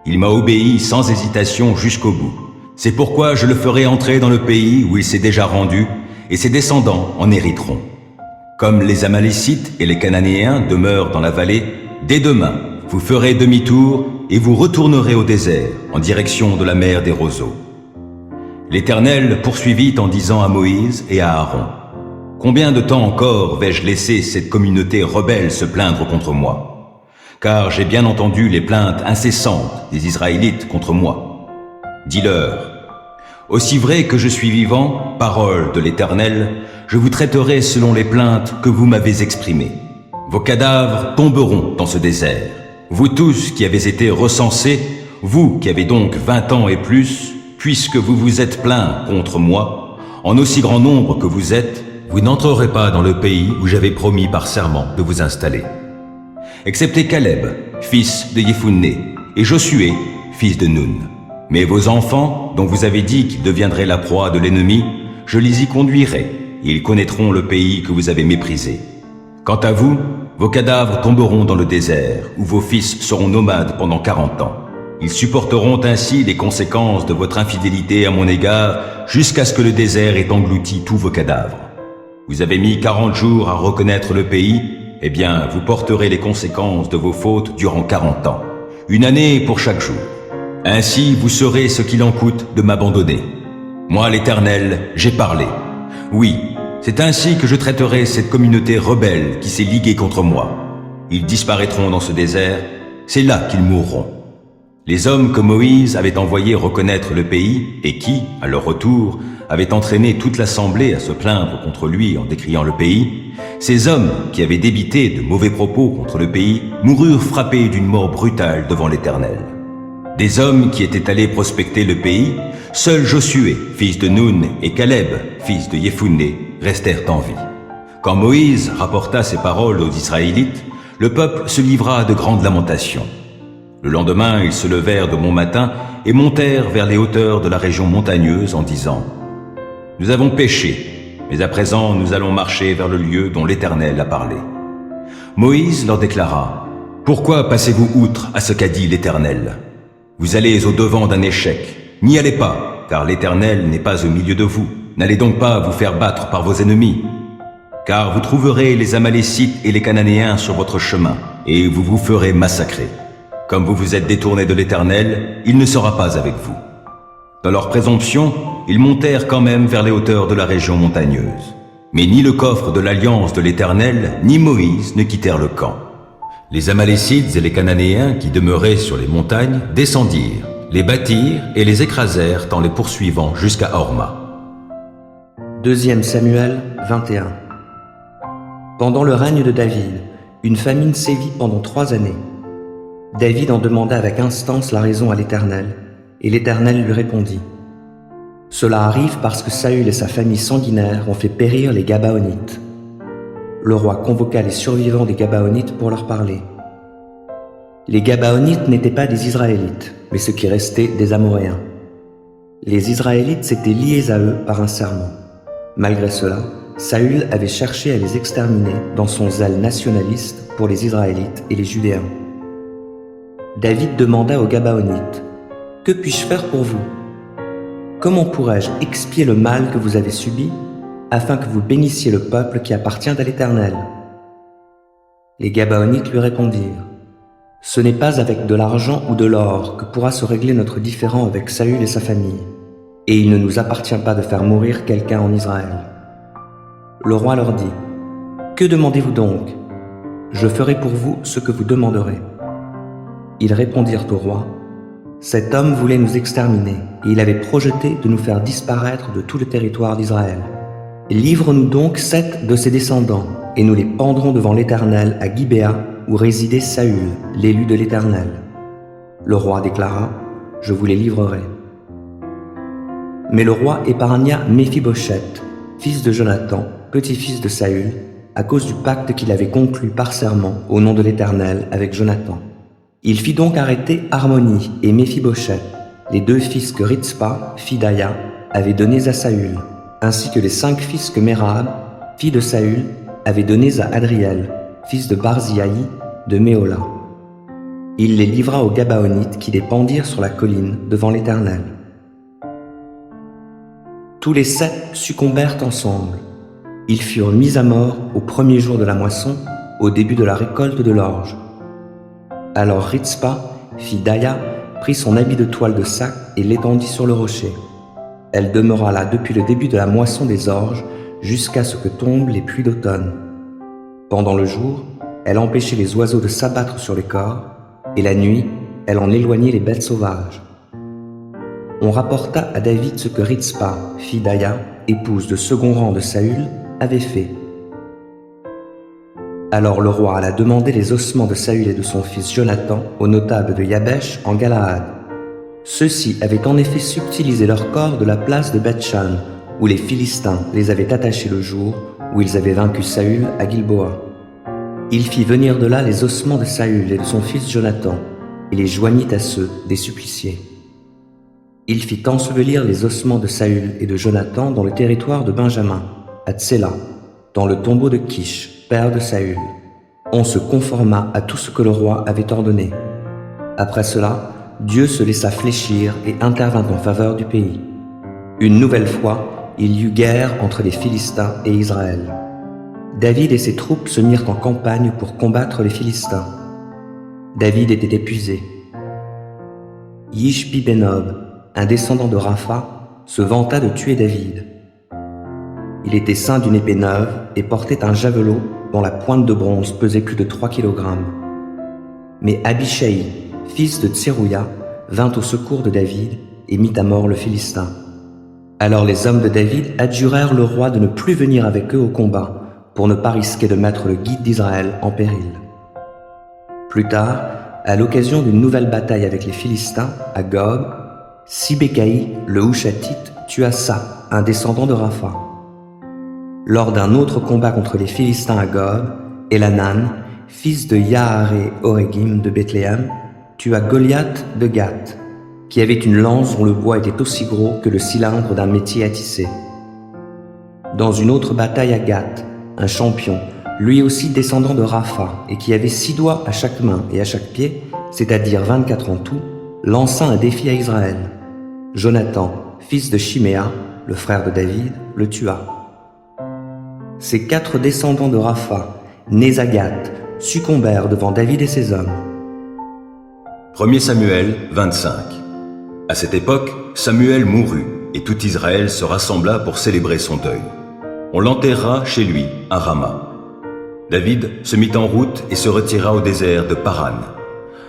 Il m'a obéi sans hésitation jusqu'au bout. C'est pourquoi je le ferai entrer dans le pays où il s'est déjà rendu, et ses descendants en hériteront. Comme les Amalécites et les Cananéens demeurent dans la vallée, dès demain, vous ferez demi-tour et vous retournerez au désert, en direction de la mer des roseaux. » L'Éternel poursuivit en disant à Moïse et à Aaron: « Combien de temps encore vais-je laisser cette communauté rebelle se plaindre contre moi? Car j'ai bien entendu les plaintes incessantes des Israélites contre moi. Dis-leur: aussi vrai que je suis vivant, parole de l'Éternel, je vous traiterai selon les plaintes que vous m'avez exprimées. Vos cadavres tomberont dans ce désert. Vous tous qui avez été recensés, vous qui avez donc 20 ans et plus, puisque vous vous êtes plaints contre moi, en aussi grand nombre que vous êtes, vous n'entrerez pas dans le pays où j'avais promis par serment de vous installer. Excepté Caleb, fils de Jephunné, et Josué, fils de Nun. Mais vos enfants, dont vous avez dit qu'ils deviendraient la proie de l'ennemi, je les y conduirai, et ils connaîtront le pays que vous avez méprisé. Quant à vous, vos cadavres tomberont dans le désert, où vos fils seront nomades pendant 40 ans. Ils supporteront ainsi les conséquences de votre infidélité à mon égard, jusqu'à ce que le désert ait englouti tous vos cadavres. Vous avez mis 40 jours à reconnaître le pays, eh bien, vous porterez les conséquences de vos fautes durant 40 ans, une année pour chaque jour. Ainsi, vous saurez ce qu'il en coûte de m'abandonner. Moi, l'Éternel, j'ai parlé. Oui, c'est ainsi que je traiterai cette communauté rebelle qui s'est liguée contre moi. Ils disparaîtront dans ce désert, c'est là qu'ils mourront. Les hommes que Moïse avait envoyés reconnaître le pays et qui, à leur retour, avaient entraîné toute l'assemblée à se plaindre contre lui en décriant le pays, ces hommes qui avaient débité de mauvais propos contre le pays moururent frappés d'une mort brutale devant l'Éternel. Des hommes qui étaient allés prospecter le pays, seuls Josué, fils de Nun, et Caleb, fils de Jephunné, restèrent en vie. Quand Moïse rapporta ces paroles aux Israélites, le peuple se livra à de grandes lamentations. Le lendemain, ils se levèrent de bon matin et montèrent vers les hauteurs de la région montagneuse en disant « Nous avons péché, mais à présent nous allons marcher vers le lieu dont l'Éternel a parlé. » Moïse leur déclara « Pourquoi passez-vous outre à ce qu'a dit l'Éternel? Vous allez au-devant d'un échec. N'y allez pas, car l'Éternel n'est pas au milieu de vous. N'allez donc pas vous faire battre par vos ennemis. Car vous trouverez les Amalécites et les Cananéens sur votre chemin, et vous vous ferez massacrer. Comme vous vous êtes détournés de l'Éternel, il ne sera pas avec vous. » Dans leur présomption, ils montèrent quand même vers les hauteurs de la région montagneuse. Mais ni le coffre de l'alliance de l'Éternel, ni Moïse ne quittèrent le camp. Les Amalécites et les Cananéens qui demeuraient sur les montagnes descendirent, les battirent et les écrasèrent en les poursuivant jusqu'à Horma. 2 Samuel 21. Pendant le règne de David, une famine sévit pendant 3 années. David en demanda avec instance la raison à l'Éternel, et l'Éternel lui répondit. Cela arrive parce que Saül et sa famille sanguinaire ont fait périr les Gabaonites. Le roi convoqua les survivants des Gabaonites pour leur parler. Les Gabaonites n'étaient pas des Israélites, mais ce qui restait des Amoréens. Les Israélites s'étaient liés à eux par un serment. Malgré cela, Saül avait cherché à les exterminer dans son zèle nationaliste pour les Israélites et les Judéens. David demanda aux Gabaonites « Que puis-je faire pour vous ? Comment pourrais-je expier le mal que vous avez subi afin que vous bénissiez le peuple qui appartient à l'Éternel » Les Gabaonites lui répondirent « Ce n'est pas avec de l'argent ou de l'or que pourra se régler notre différend avec Saül et sa famille, et il ne nous appartient pas de faire mourir quelqu'un en Israël. » Le roi leur dit « Que demandez-vous donc ? Je ferai pour vous ce que vous demanderez. » Ils répondirent au roi « Cet homme voulait nous exterminer, et il avait projeté de nous faire disparaître de tout le territoire d'Israël. Livre-nous donc 7 de ses descendants, et nous les pendrons devant l'Éternel à Gibéa, où résidait Saül, l'élu de l'Éternel. » Le roi déclara « Je vous les livrerai. » Mais le roi épargna Méphibosheth, fils de Jonathan, petit-fils de Saül, à cause du pacte qu'il avait conclu par serment au nom de l'Éternel avec Jonathan. Il fit donc arrêter Harmonie et Méphibosheth, les 2 fils que Ritzpa, fille d'Aya, avait donnés à Saül, ainsi que les 5 fils que Mérab, fille de Saül, avait donnés à Adriel, fils de Barziaï, de Méola. Il les livra aux Gabaonites qui les pendirent sur la colline devant l'Éternel. Tous les 7 succombèrent ensemble. Ils furent mis à mort au premier jour de la moisson, au début de la récolte de l'orge. Alors Ritzpa, fille d'Aya, prit son habit de toile de sac et l'étendit sur le rocher. Elle demeura là depuis le début de la moisson des orges jusqu'à ce que tombent les pluies d'automne. Pendant le jour, elle empêchait les oiseaux de s'abattre sur les corps, et la nuit, elle en éloignait les bêtes sauvages. On rapporta à David ce que Ritzpa, fille d'Aya, épouse de second rang de Saül, avait fait. Alors le roi alla demander les ossements de Saül et de son fils Jonathan aux notables de Yabesh en Galaad. Ceux-ci avaient en effet subtilisé leur corps de la place de Beth-Shan, où les Philistins les avaient attachés le jour où ils avaient vaincu Saül à Gilboa. Il fit venir de là les ossements de Saül et de son fils Jonathan, et les joignit à ceux des suppliciés. Il fit ensevelir les ossements de Saül et de Jonathan dans le territoire de Benjamin, à Tséla, dans le tombeau de Kish, père de Saül. On se conforma à tout ce que le roi avait ordonné. Après cela, Dieu se laissa fléchir et intervint en faveur du pays. Une nouvelle fois, il y eut guerre entre les Philistins et Israël. David et ses troupes se mirent en campagne pour combattre les Philistins. David était épuisé. Yishbi-Benob, un descendant de Rapha, se vanta de tuer David. Il était ceint d'une épée neuve et portait un javelot dont la pointe de bronze pesait plus de 3 kg. Mais Abishai, fils de Tserouia, vint au secours de David et mit à mort le Philistin. Alors les hommes de David adjurèrent le roi de ne plus venir avec eux au combat pour ne pas risquer de mettre le guide d'Israël en péril. Plus tard, à l'occasion d'une nouvelle bataille avec les Philistins, à Gob, Sibécaï, le Hushatite, tua Sa, un descendant de Rapha. lors d'un autre combat contre les Philistins à Gob, Elanan, fils de Yaharé-Oregim de Bethléem, tua Goliath de Gath, qui avait une lance dont le bois était aussi gros que le cylindre d'un métier à tisser. Dans une autre bataille à Gath, un champion, lui aussi descendant de Rapha, et qui avait 6 doigts à chaque main et à chaque pied, c'est-à-dire 24 en tout, lança un défi à Israël. Jonathan, fils de Chiméa, le frère de David, le tua. Ces 4 descendants de Rapha, nés à Gath, succombèrent devant David et ses hommes. 1 Samuel 25. À cette époque, Samuel mourut, et tout Israël se rassembla pour célébrer son deuil. On l'enterra chez lui, à Rama. David se mit en route et se retira au désert de Paran.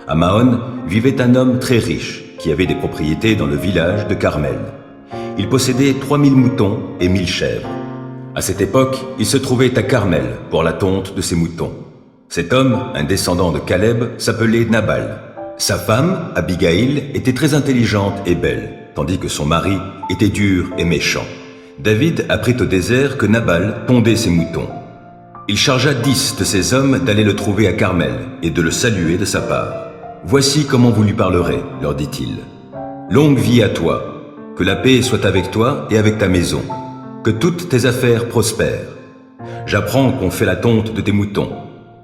À Maon vivait un homme très riche, qui avait des propriétés dans le village de Carmel. Il possédait 3000 moutons et 1000 chèvres. À cette époque, il se trouvait à Carmel pour la tonte de ses moutons. Cet homme, un descendant de Caleb, s'appelait Nabal. Sa femme, Abigail, était très intelligente et belle, tandis que son mari était dur et méchant. David apprit au désert que Nabal pondait ses moutons. Il chargea 10 de ses hommes d'aller le trouver à Carmel et de le saluer de sa part. « Voici comment vous lui parlerez, leur dit-il. Longue vie à toi, que la paix soit avec toi et avec ta maison, que toutes tes affaires prospèrent. J'apprends qu'on fait la tonte de tes moutons.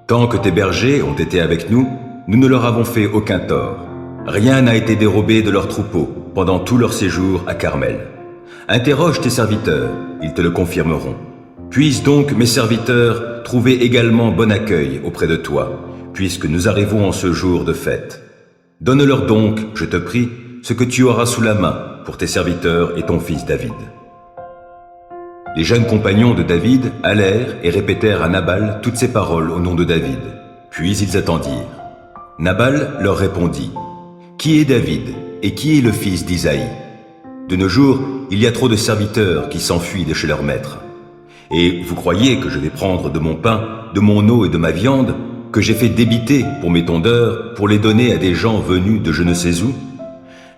Tant que tes bergers ont été avec nous, nous ne leur avons fait aucun tort. Rien n'a été dérobé de leurs troupeaux pendant tout leur séjour à Carmel. Interroge tes serviteurs, ils te le confirmeront. Puissent donc mes serviteurs trouver également bon accueil auprès de toi, puisque nous arrivons en ce jour de fête. Donne-leur donc, je te prie, ce que tu auras sous la main pour tes serviteurs et ton fils David. » Les jeunes compagnons de David allèrent et répétèrent à Nabal toutes ces paroles au nom de David. Puis ils attendirent. Nabal leur répondit, « Qui est David et qui est le fils d'Isaïe ? De nos jours, il y a trop de serviteurs qui s'enfuient de chez leur maître. Et vous croyez que je vais prendre de mon pain, de mon eau et de ma viande, que j'ai fait débiter pour mes tondeurs, pour les donner à des gens venus de je ne sais où ?»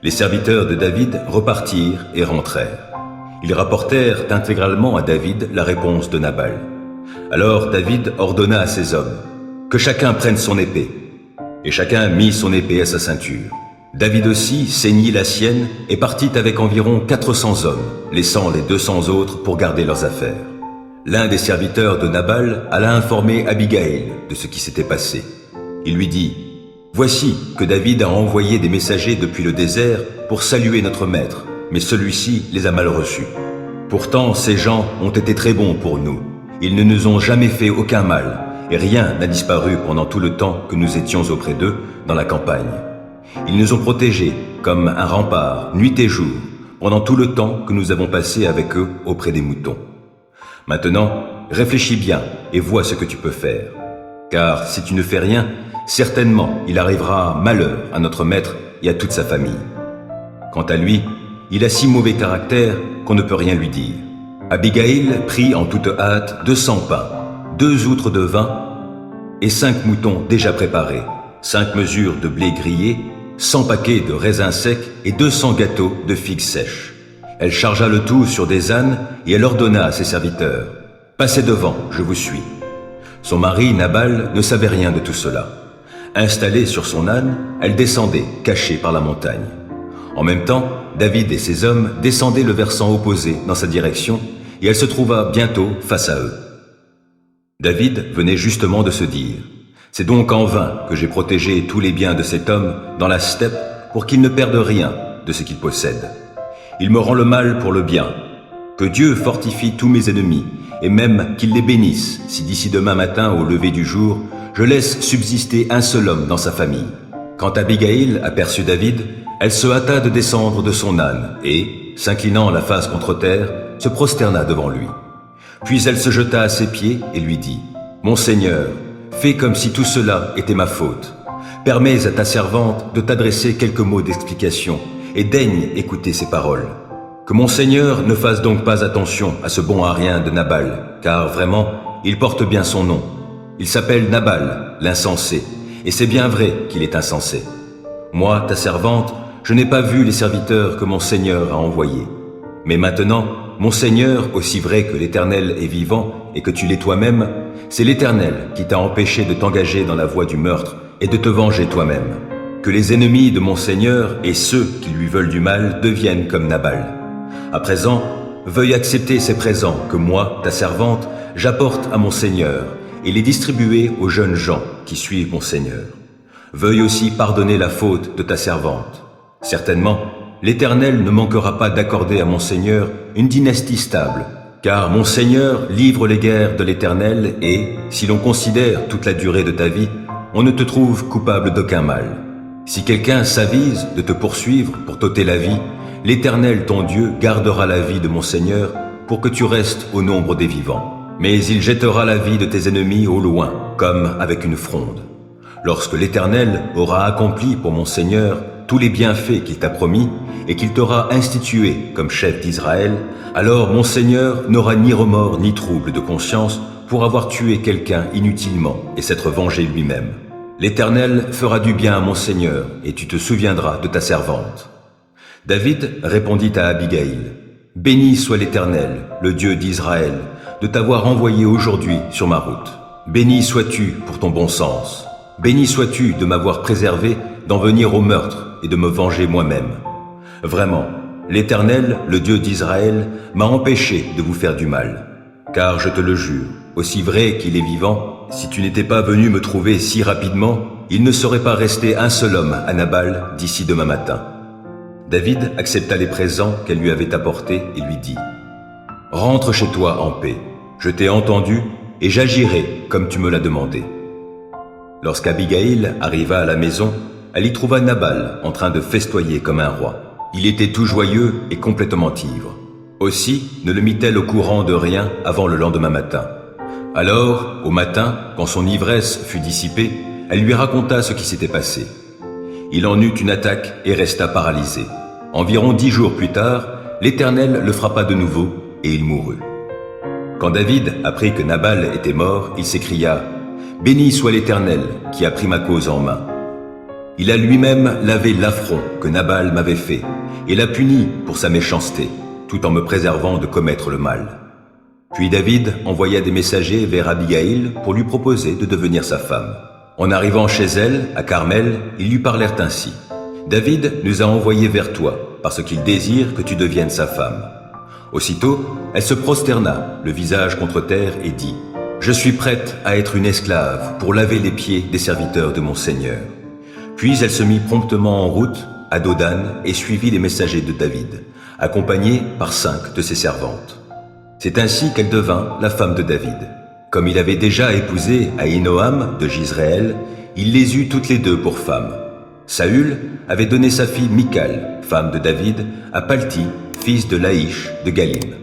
Les serviteurs de David repartirent et rentrèrent. Ils rapportèrent intégralement à David la réponse de Nabal. Alors David ordonna à ses hommes, « Que chacun prenne son épée. » Et chacun mit son épée à sa ceinture. David aussi ceignit la sienne et partit avec environ 400 hommes, laissant les 200 autres pour garder leurs affaires. L'un des serviteurs de Nabal alla informer Abigail de ce qui s'était passé. Il lui dit, « Voici que David a envoyé des messagers depuis le désert pour saluer notre maître, mais celui-ci les a mal reçus. Pourtant, ces gens ont été très bons pour nous. Ils ne nous ont jamais fait aucun mal, et rien n'a disparu pendant tout le temps que nous étions auprès d'eux dans la campagne. Ils nous ont protégés comme un rempart, nuit et jour, pendant tout le temps que nous avons passé avec eux auprès des moutons. Maintenant, réfléchis bien et vois ce que tu peux faire. Car si tu ne fais rien, certainement il arrivera malheur à notre maître et à toute sa famille. Quant à lui, il a si mauvais caractère qu'on ne peut rien lui dire. » Abigail prit en toute hâte 200 pains, 2 outres de vin et 5 moutons déjà préparés, 5 mesures de blé grillé, 100 paquets de raisins secs et 200 gâteaux de figues sèches. Elle chargea le tout sur des ânes et elle ordonna à ses serviteurs, « Passez devant, je vous suis. » Son mari, Nabal, ne savait rien de tout cela. Installée sur son âne, elle descendait, cachée par la montagne. En même temps, David et ses hommes descendaient le versant opposé dans sa direction et elle se trouva bientôt face à eux. David venait justement de se dire, « C'est donc en vain que j'ai protégé tous les biens de cet homme dans la steppe pour qu'il ne perde rien de ce qu'il possède. Il me rend le mal pour le bien. Que Dieu fortifie tous mes ennemis, et même qu'il les bénisse, si d'ici demain matin au lever du jour, je laisse subsister un seul homme dans sa famille. » Quand Abigail aperçut David, elle se hâta de descendre de son âne et, s'inclinant la face contre terre, se prosterna devant lui. Puis elle se jeta à ses pieds et lui dit, « Mon Seigneur, fais comme si tout cela était ma faute. Permets à ta servante de t'adresser quelques mots d'explication et daigne écouter ses paroles. Que mon Seigneur ne fasse donc pas attention à ce bon arien de Nabal, car vraiment, il porte bien son nom. Il s'appelle Nabal, l'insensé, et c'est bien vrai qu'il est insensé. Moi, ta servante, je n'ai pas vu les serviteurs que mon Seigneur a envoyés. Mais maintenant, mon Seigneur, aussi vrai que l'Éternel est vivant et que tu l'es toi-même, c'est l'Éternel qui t'a empêché de t'engager dans la voie du meurtre et de te venger toi-même. Que les ennemis de mon Seigneur et ceux qui lui veulent du mal deviennent comme Nabal. À présent, veuille accepter ces présents que moi, ta servante, j'apporte à mon Seigneur et les distribuer aux jeunes gens qui suivent mon Seigneur. Veuille aussi pardonner la faute de ta servante. Certainement, l'Éternel ne manquera pas d'accorder à mon Seigneur une dynastie stable, car mon Seigneur livre les guerres de l'Éternel et, si l'on considère toute la durée de ta vie, on ne te trouve coupable d'aucun mal. Si quelqu'un s'avise de te poursuivre pour t'ôter la vie, l'Éternel ton Dieu gardera la vie de mon Seigneur pour que tu restes au nombre des vivants. Mais il jettera la vie de tes ennemis au loin, comme avec une fronde. Lorsque l'Éternel aura accompli pour mon Seigneur tous les bienfaits qu'il t'a promis et qu'il t'aura institué comme chef d'Israël, alors mon Seigneur n'aura ni remords ni trouble de conscience pour avoir tué quelqu'un inutilement et s'être vengé lui-même. L'Éternel fera du bien à mon Seigneur et tu te souviendras de ta servante. David répondit à Abigaïl, « Béni soit l'Éternel, le Dieu d'Israël, de t'avoir envoyé aujourd'hui sur ma route. Béni sois-tu pour ton bon sens. Béni sois-tu de m'avoir préservé d'en venir au meurtre et de me venger moi-même. Vraiment, l'Éternel, le Dieu d'Israël, m'a empêché de vous faire du mal. Car je te le jure, aussi vrai qu'il est vivant, si tu n'étais pas venu me trouver si rapidement, il ne serait pas resté un seul homme à Nabal d'ici demain matin. » David accepta les présents qu'elle lui avait apportés et lui dit, « Rentre chez toi en paix. Je t'ai entendu et j'agirai comme tu me l'as demandé. » Lorsqu'Abigaïl arriva à la maison, elle y trouva Nabal en train de festoyer comme un roi. Il était tout joyeux et complètement ivre. Aussi ne le mit-elle au courant de rien avant le lendemain matin. Alors, au matin, quand son ivresse fut dissipée, elle lui raconta ce qui s'était passé. Il en eut une attaque et resta paralysé. Environ 10 jours plus tard, l'Éternel le frappa de nouveau et il mourut. Quand David apprit que Nabal était mort, il s'écria « Béni soit l'Éternel qui a pris ma cause en main. Il a lui-même lavé l'affront que Nabal m'avait fait et l'a puni pour sa méchanceté, tout en me préservant de commettre le mal. » Puis David envoya des messagers vers Abigaïl pour lui proposer de devenir sa femme. En arrivant chez elle, à Carmel, ils lui parlèrent ainsi. « David nous a envoyés vers toi, parce qu'il désire que tu deviennes sa femme. » Aussitôt, elle se prosterna, le visage contre terre, et dit « Je suis prête à être une esclave pour laver les pieds des serviteurs de mon Seigneur. » Puis elle se mit promptement en route à Dodan et suivit les messagers de David, accompagnée par 5 de ses servantes. C'est ainsi qu'elle devint la femme de David. Comme il avait déjà épousé Ahinoam de Jizréel, il les eut toutes les deux pour femmes. Saül avait donné sa fille Michal, femme de David, à Palti, fils de Laïch de Galim.